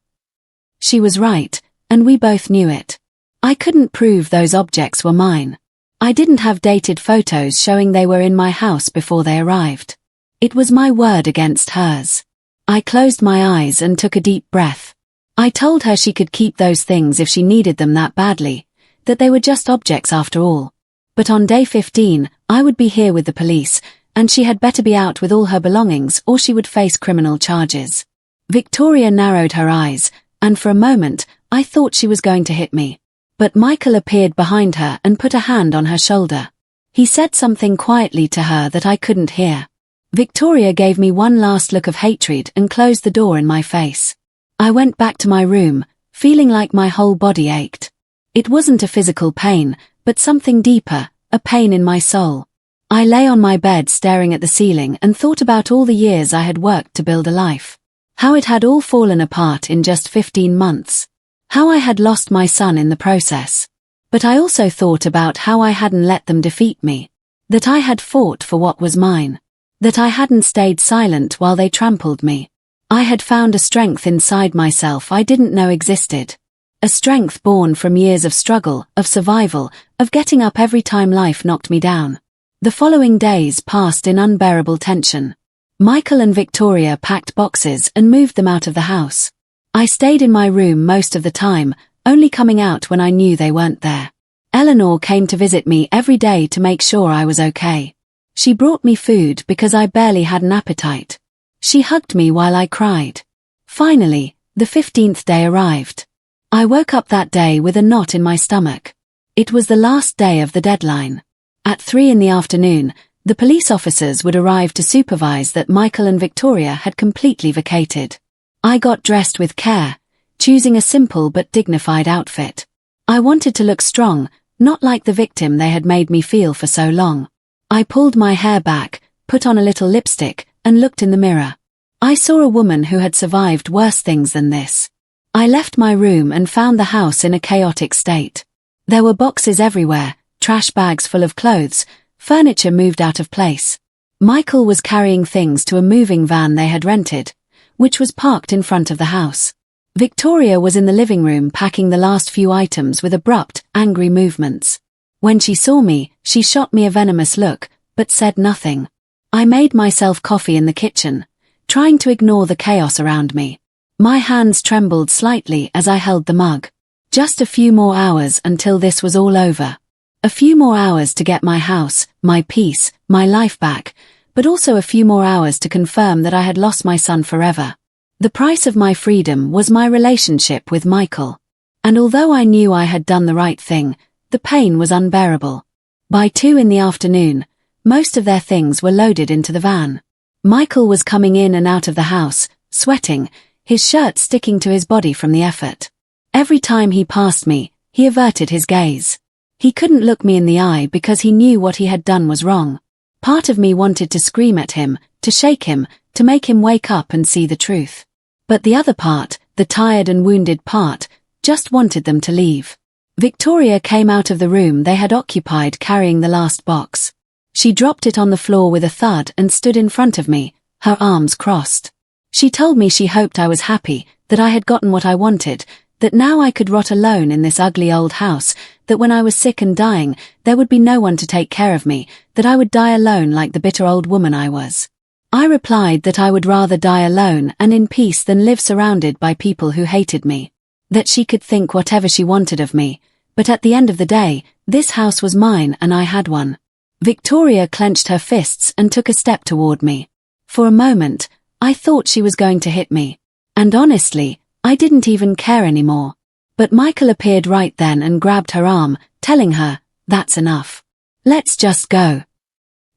S1: She was right, and we both knew it. I couldn't prove those objects were mine. I didn't have dated photos showing they were in my house before they arrived. It was my word against hers. I closed my eyes and took a deep breath. I told her she could keep those things if she needed them that badly, that they were just objects after all. But on day 15, I would be here with the police, and she had better be out with all her belongings or she would face criminal charges. Victoria narrowed her eyes, and for a moment, I thought she was going to hit me. But Michael appeared behind her and put a hand on her shoulder. He said something quietly to her that I couldn't hear. Victoria gave me one last look of hatred and closed the door in my face. I went back to my room, feeling like my whole body ached. It wasn't a physical pain, but something deeper, a pain in my soul. I lay on my bed staring at the ceiling and thought about all the years I had worked to build a life. How it had all fallen apart in just 15 months. How I had lost my son in the process. But I also thought about how I hadn't let them defeat me. That I had fought for what was mine. That I hadn't stayed silent while they trampled me. I had found a strength inside myself I didn't know existed. A strength born from years of struggle, of survival, of getting up every time life knocked me down. The following days passed in unbearable tension. Michael and Victoria packed boxes and moved them out of the house. I stayed in my room most of the time, only coming out when I knew they weren't there. Eleanor came to visit me every day to make sure I was okay. She brought me food because I barely had an appetite. She hugged me while I cried. Finally, the 15th day arrived. I woke up that day with a knot in my stomach. It was the last day of the deadline. At 3 in the afternoon, the police officers would arrive to supervise that Michael and Victoria had completely vacated. I got dressed with care, choosing a simple but dignified outfit. I wanted to look strong, not like the victim they had made me feel for so long. I pulled my hair back, put on a little lipstick, and looked in the mirror. I saw a woman who had survived worse things than this. I left my room and found the house in a chaotic state. There were boxes everywhere, trash bags full of clothes, furniture moved out of place. Michael was carrying things to a moving van they had rented, which was parked in front of the house. Victoria was in the living room packing the last few items with abrupt, angry movements. When she saw me, she shot me a venomous look, but said nothing. I made myself coffee in the kitchen, trying to ignore the chaos around me. My hands trembled slightly as I held the mug. Just a few more hours until this was all over. A few more hours to get my house, my peace, my life back, but also a few more hours to confirm that I had lost my son forever. The price of my freedom was my relationship with Michael. And although I knew I had done the right thing, the pain was unbearable. By 2 in the afternoon, most of their things were loaded into the van. Michael was coming in and out of the house, sweating, his shirt sticking to his body from the effort. Every time he passed me, he averted his gaze. He couldn't look me in the eye because he knew what he had done was wrong. Part of me wanted to scream at him, to shake him, to make him wake up and see the truth. But the other part, the tired and wounded part, just wanted them to leave. Victoria came out of the room they had occupied carrying the last box. She dropped it on the floor with a thud and stood in front of me, her arms crossed. She told me she hoped I was happy, that I had gotten what I wanted, that now I could rot alone in this ugly old house, that when I was sick and dying, there would be no one to take care of me, that I would die alone like the bitter old woman I was. I replied that I would rather die alone and in peace than live surrounded by people who hated me. That she could think whatever she wanted of me, but at the end of the day, this house was mine and I had one. Victoria clenched her fists and took a step toward me. For a moment, I thought she was going to hit me. And honestly, I didn't even care anymore. But Michael appeared right then and grabbed her arm, telling her, "That's enough. Let's just go."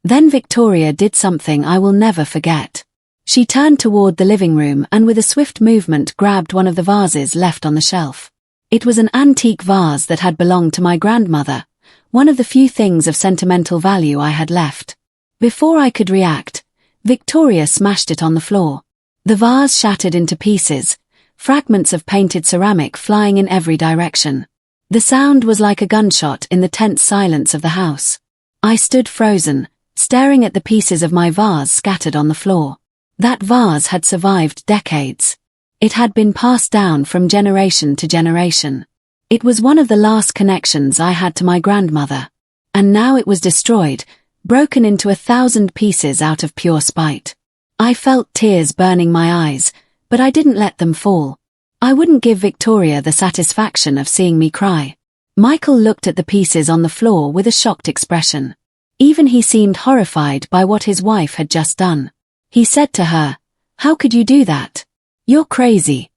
S1: Then Victoria did something I will never forget. She turned toward the living room and with a swift movement grabbed one of the vases left on the shelf. It was an antique vase that had belonged to my grandmother, one of the few things of sentimental value I had left. Before I could react, Victoria smashed it on the floor. The vase shattered into pieces, fragments of painted ceramic flying in every direction. The sound was like a gunshot in the tense silence of the house. I stood frozen, staring at the pieces of my vase scattered on the floor. That vase had survived decades. It had been passed down from generation to generation. It was one of the last connections I had to my grandmother. And now it was destroyed, broken into 1,000 pieces out of pure spite. I felt tears burning my eyes, but I didn't let them fall. I wouldn't give Victoria the satisfaction of seeing me cry. Michael looked at the pieces on the floor with a shocked expression. Even he seemed horrified by what his wife had just done. He said to her, "How could you do that? You're crazy."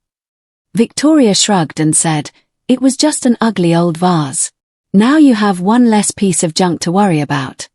S1: Victoria shrugged and said, "It was just an ugly old vase. Now you have one less piece of junk to worry about."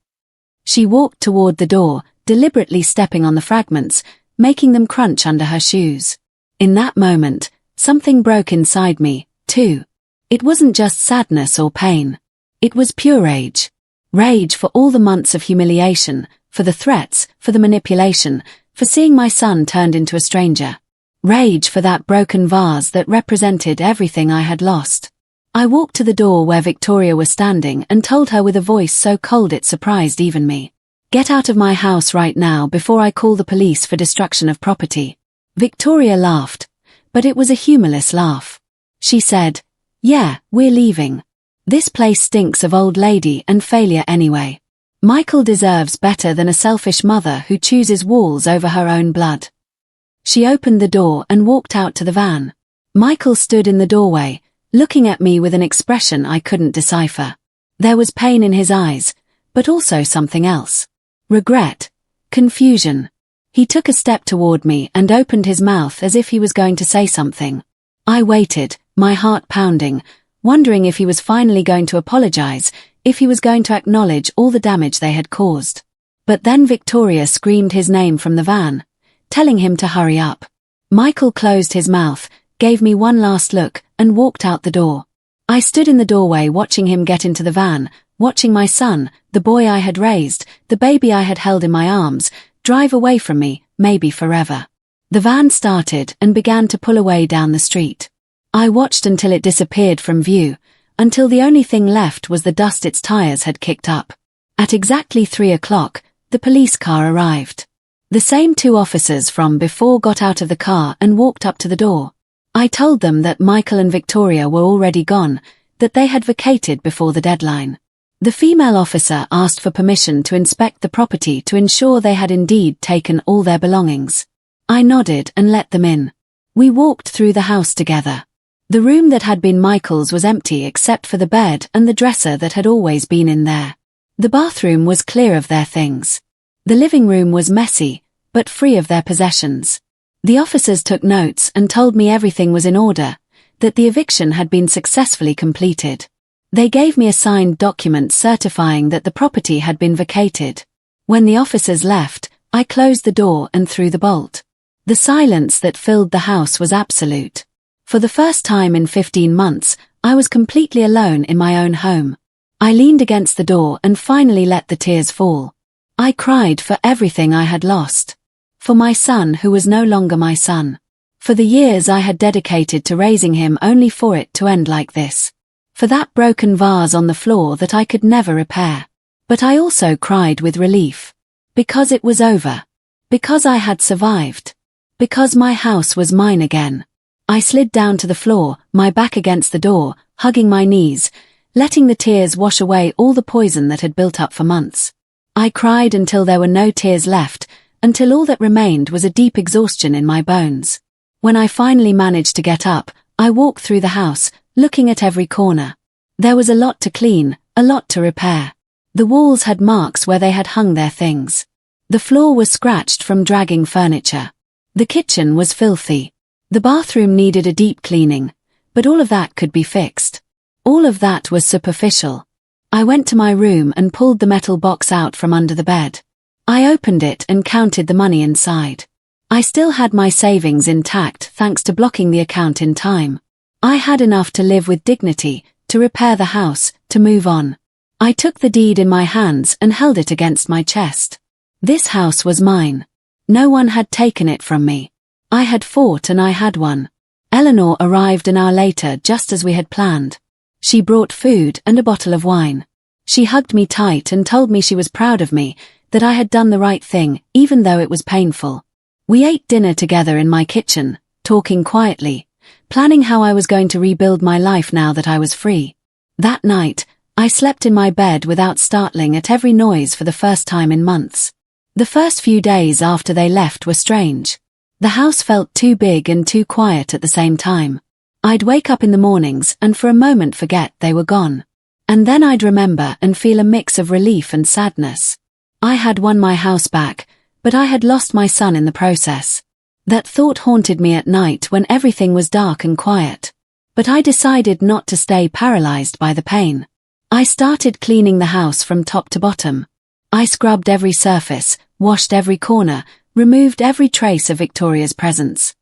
S1: She walked toward the door, deliberately stepping on the fragments, making them crunch under her shoes. In that moment, something broke inside me, too. It wasn't just sadness or pain. It was pure rage. Rage for all the months of humiliation, for the threats, for the manipulation, for seeing my son turned into a stranger. Rage for that broken vase that represented everything I had lost. I walked to the door where Victoria was standing and told her with a voice so cold it surprised even me. "Get out of my house right now before I call the police for destruction of property." Victoria laughed, but it was a humorless laugh. She said, "Yeah, we're leaving. This place stinks of old lady and failure anyway. Michael deserves better than a selfish mother who chooses walls over her own blood." She opened the door and walked out to the van. Michael stood in the doorway, looking at me with an expression I couldn't decipher. There was pain in his eyes, but also something else. Regret. Confusion. He took a step toward me and opened his mouth as if he was going to say something. I waited, my heart pounding, wondering if he was finally going to apologize, if he was going to acknowledge all the damage they had caused. But then Victoria screamed his name from the van, telling him to hurry up. Michael closed his mouth, gave me one last look, and walked out the door. I stood in the doorway watching him get into the van, watching my son, the boy I had raised, the baby I had held in my arms, drive away from me, maybe forever. The van started and began to pull away down the street. I watched until it disappeared from view, until the only thing left was the dust its tires had kicked up. At exactly 3 o'clock, the police car arrived. The same 2 officers from before got out of the car and walked up to the door. I told them that Michael and Victoria were already gone, that they had vacated before the deadline. The female officer asked for permission to inspect the property to ensure they had indeed taken all their belongings. I nodded and let them in. We walked through the house together. The room that had been Michael's was empty except for the bed and the dresser that had always been in there. The bathroom was clear of their things. The living room was messy, but free of their possessions. The officers took notes and told me everything was in order, that the eviction had been successfully completed. They gave me a signed document certifying that the property had been vacated. When the officers left, I closed the door and threw the bolt. The silence that filled the house was absolute. For the first time in 15 months, I was completely alone in my own home. I leaned against the door and finally let the tears fall. I cried for everything I had lost. For my son who was no longer my son. For the years I had dedicated to raising him only for it to end like this. For that broken vase on the floor that I could never repair. But I also cried with relief. Because it was over. Because I had survived. Because my house was mine again. I slid down to the floor, my back against the door, hugging my knees, letting the tears wash away all the poison that had built up for months. I cried until there were no tears left, until all that remained was a deep exhaustion in my bones. When I finally managed to get up, I walked through the house, looking at every corner. There was a lot to clean, a lot to repair. The walls had marks where they had hung their things. The floor was scratched from dragging furniture. The kitchen was filthy. The bathroom needed a deep cleaning, but all of that could be fixed. All of that was superficial. I went to my room and pulled the metal box out from under the bed. I opened it and counted the money inside. I still had my savings intact thanks to blocking the account in time. I had enough to live with dignity, to repair the house, to move on. I took the deed in my hands and held it against my chest. This house was mine. No one had taken it from me. I had fought and I had won. Eleanor arrived an hour later just as we had planned. She brought food and a bottle of wine. She hugged me tight and told me she was proud of me, that I had done the right thing, even though it was painful. We ate dinner together in my kitchen, talking quietly, planning how I was going to rebuild my life now that I was free. That night, I slept in my bed without startling at every noise for the first time in months. The first few days after they left were strange. The house felt too big and too quiet at the same time. I'd wake up in the mornings and for a moment forget they were gone. And then I'd remember and feel a mix of relief and sadness. I had won my house back, but I had lost my son in the process. That thought haunted me at night when everything was dark and quiet. But I decided not to stay paralyzed by the pain. I started cleaning the house from top to bottom. I scrubbed every surface, washed every corner, removed every trace of Victoria's presence.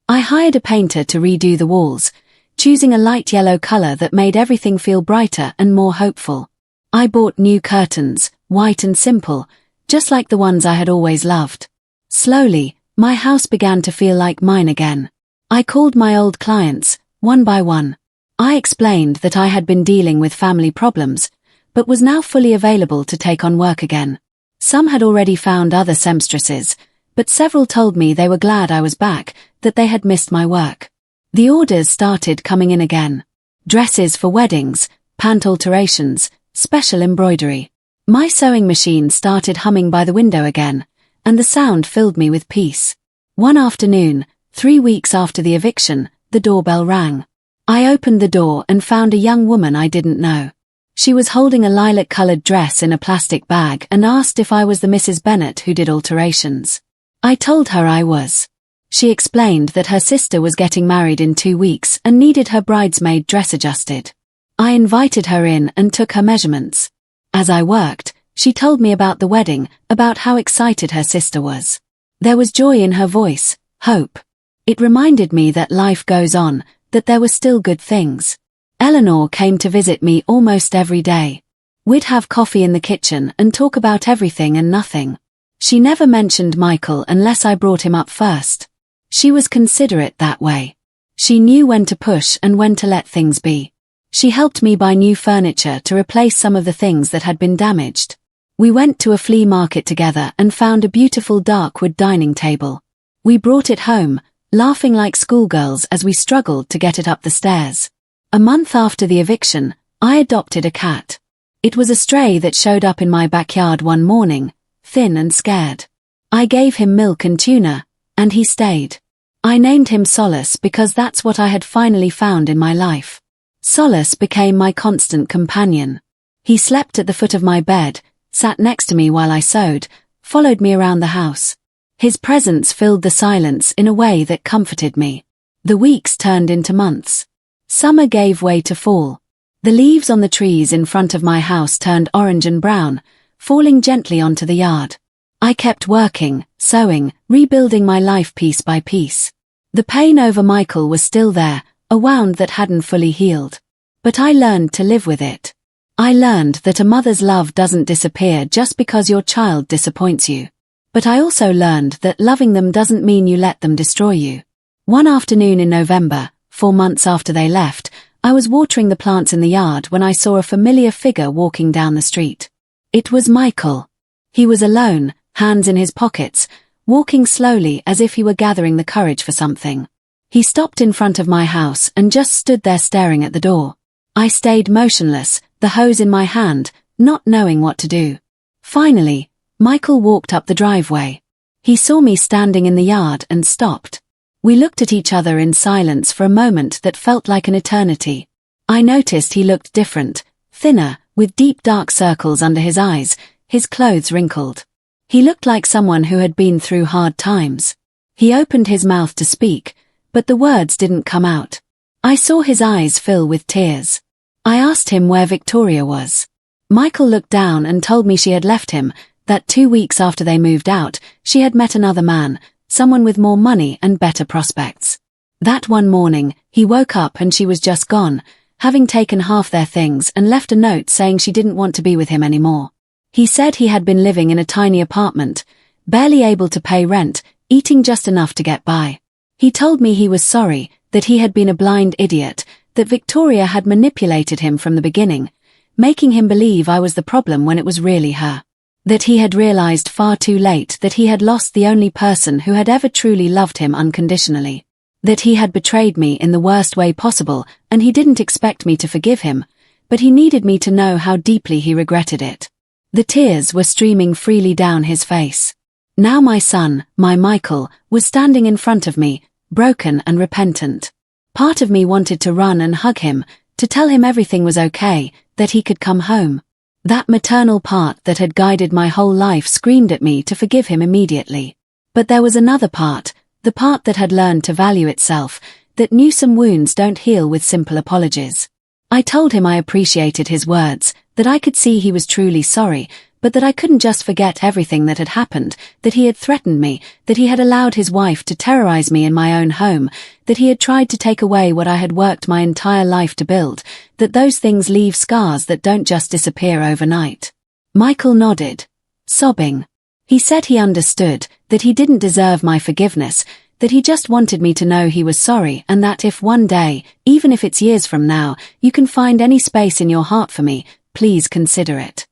S1: I hired a painter to redo the walls, choosing a light yellow color that made everything feel brighter and more hopeful. I bought new curtains, white and simple, just like the ones I had always loved. Slowly, my house began to feel like mine again. I called my old clients, one by one. I explained that I had been dealing with family problems, but was now fully available to take on work again. Some had already found other seamstresses, but several told me they were glad I was back, that they had missed my work. The orders started coming in again. Dresses for weddings, pant alterations, special embroidery. My sewing machine started humming by the window again, and the sound filled me with peace. One afternoon, 3 weeks after the eviction, the doorbell rang. I opened the door and found a young woman I didn't know. She was holding a lilac-colored dress in a plastic bag and asked if I was the Mrs. Bennet who did alterations. I told her I was. She explained that her sister was getting married in 2 weeks and needed her bridesmaid dress adjusted. I invited her in and took her measurements. As I worked, she told me about the wedding, about how excited her sister was. There was joy in her voice, hope. It reminded me that life goes on, that there were still good things. Eleanor came to visit me almost every day. We'd have coffee in the kitchen and talk about everything and nothing. She never mentioned Michael unless I brought him up first. She was considerate that way. She knew when to push and when to let things be. She helped me buy new furniture to replace some of the things that had been damaged. We went to a flea market together and found a beautiful dark wood dining table. We brought it home, laughing like schoolgirls as we struggled to get it up the stairs. A month after the eviction, I adopted a cat. It was a stray that showed up in my backyard one morning, thin and scared. I gave him milk and tuna, and he stayed. I named him Solace because that's what I had finally found in my life. Solace became my constant companion. He slept at the foot of my bed, sat next to me while I sewed, followed me around the house. His presence filled the silence in a way that comforted me. The weeks turned into months. Summer gave way to fall. The leaves on the trees in front of my house turned orange and brown, falling gently onto the yard. I kept working, sewing, rebuilding my life piece by piece. The pain over Michael was still there, a wound that hadn't fully healed. But I learned to live with it. I learned that a mother's love doesn't disappear just because your child disappoints you. But I also learned that loving them doesn't mean you let them destroy you. One afternoon in November, 4 months after they left, I was watering the plants in the yard when I saw a familiar figure walking down the street. It was Michael. He was alone, hands in his pockets, walking slowly as if he were gathering the courage for something. He stopped in front of my house and just stood there staring at the door. I stayed motionless, the hose in my hand, not knowing what to do. Finally, Michael walked up the driveway. He saw me standing in the yard and stopped. We looked at each other in silence for a moment that felt like an eternity. I noticed he looked different, thinner, with deep dark circles under his eyes, his clothes wrinkled. He looked like someone who had been through hard times. He opened his mouth to speak, but the words didn't come out. I saw his eyes fill with tears. I asked him where Victoria was. Michael looked down and told me she had left him, that 2 weeks after they moved out, she had met another man, someone with more money and better prospects. That one morning, he woke up and she was just gone, having taken half their things and left a note saying she didn't want to be with him anymore. He said he had been living in a tiny apartment, barely able to pay rent, eating just enough to get by. He told me he was sorry, that he had been a blind idiot, that Victoria had manipulated him from the beginning, making him believe I was the problem when it was really her. That he had realized far too late that he had lost the only person who had ever truly loved him unconditionally. That he had betrayed me in the worst way possible, and he didn't expect me to forgive him, but he needed me to know how deeply he regretted it. The tears were streaming freely down his face. Now my son, my Michael, was standing in front of me, broken and repentant. Part of me wanted to run and hug him, to tell him everything was okay, that he could come home. That maternal part that had guided my whole life screamed at me to forgive him immediately. But there was another part, the part that had learned to value itself, that knew some wounds don't heal with simple apologies. I told him I appreciated his words, that I could see he was truly sorry, but that I couldn't just forget everything that had happened, that he had threatened me, that he had allowed his wife to terrorize me in my own home, that he had tried to take away what I had worked my entire life to build, that those things leave scars that don't just disappear overnight. Michael nodded, sobbing. He said he understood, that he didn't deserve my forgiveness, that he just wanted me to know he was sorry and that if one day, even if it's years from now, you can find any space in your heart for me, please consider it.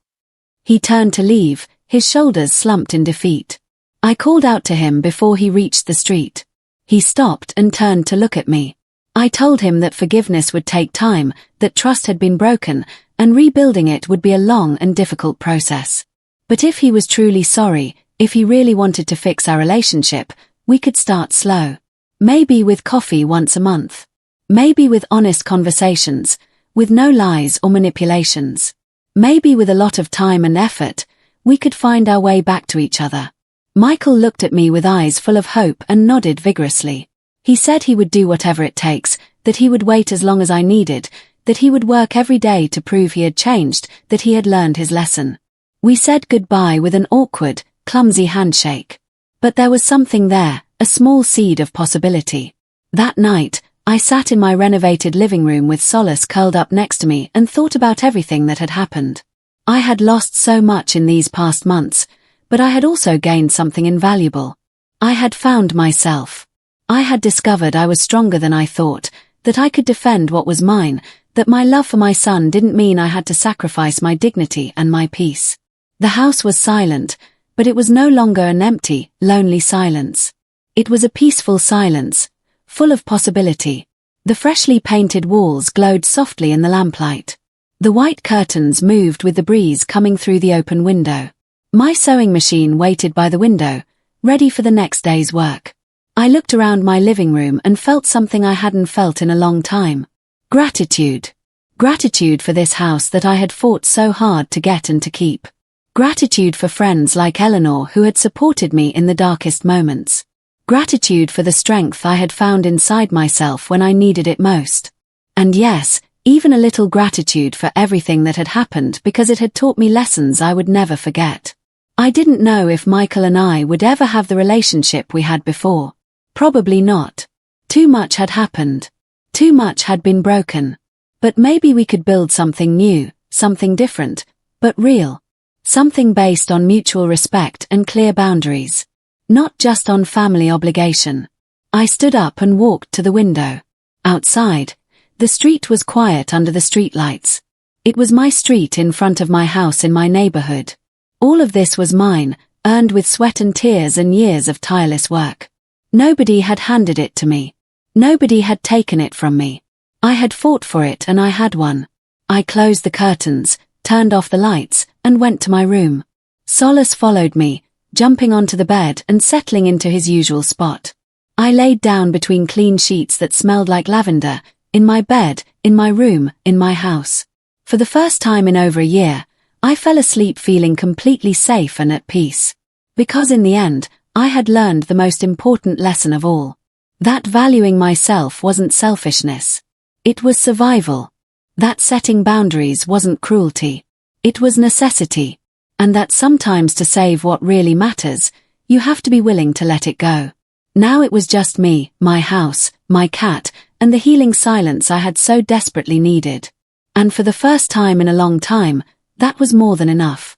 S1: He turned to leave, his shoulders slumped in defeat. I called out to him before he reached the street. He stopped and turned to look at me. I told him that forgiveness would take time, that trust had been broken, and rebuilding it would be a long and difficult process. But if he was truly sorry, if he really wanted to fix our relationship, we could start slow. Maybe with coffee once a month. Maybe with honest conversations, with no lies or manipulations. Maybe with a lot of time and effort, we could find our way back to each other. Michael looked at me with eyes full of hope and nodded vigorously. He said he would do whatever it takes, that he would wait as long as I needed, that he would work every day to prove he had changed, that he had learned his lesson. We said goodbye with an awkward, clumsy handshake. But there was something there, a small seed of possibility. That night, I sat in my renovated living room with Solace curled up next to me and thought about everything that had happened. I had lost so much in these past months, but I had also gained something invaluable. I had found myself. I had discovered I was stronger than I thought, that I could defend what was mine, that my love for my son didn't mean I had to sacrifice my dignity and my peace. The house was silent, but it was no longer an empty, lonely silence. It was a peaceful silence, full of possibility. The freshly painted walls glowed softly in the lamplight. The white curtains moved with the breeze coming through the open window. My sewing machine waited by the window, ready for the next day's work. I looked around my living room and felt something I hadn't felt in a long time. Gratitude. Gratitude for this house that I had fought so hard to get and to keep. Gratitude for friends like Eleanor who had supported me in the darkest moments. Gratitude for the strength I had found inside myself when I needed it most. And yes, even a little gratitude for everything that had happened because it had taught me lessons I would never forget. I didn't know if Michael and I would ever have the relationship we had before. Probably not. Too much had happened. Too much had been broken. But maybe we could build something new, something different, but real. Something based on mutual respect and clear boundaries. Not just on family obligation. I stood up and walked to the window. Outside, the street was quiet under the streetlights. It was my street in front of my house in my neighborhood. All of this was mine, earned with sweat and tears and years of tireless work. Nobody had handed it to me. Nobody had taken it from me. I had fought for it and I had won. I closed the curtains, turned off the lights, and went to my room. Solace followed me, jumping onto the bed and settling into his usual spot. I laid down between clean sheets that smelled like lavender, in my bed, in my room, in my house. For the first time in over a year, I fell asleep feeling completely safe and at peace. Because in the end, I had learned the most important lesson of all. That valuing myself wasn't selfishness. It was survival. That setting boundaries wasn't cruelty. It was necessity. And that sometimes to save what really matters, you have to be willing to let it go. Now it was just me, my house, my cat, and the healing silence I had so desperately needed. And for the first time in a long time, that was more than enough.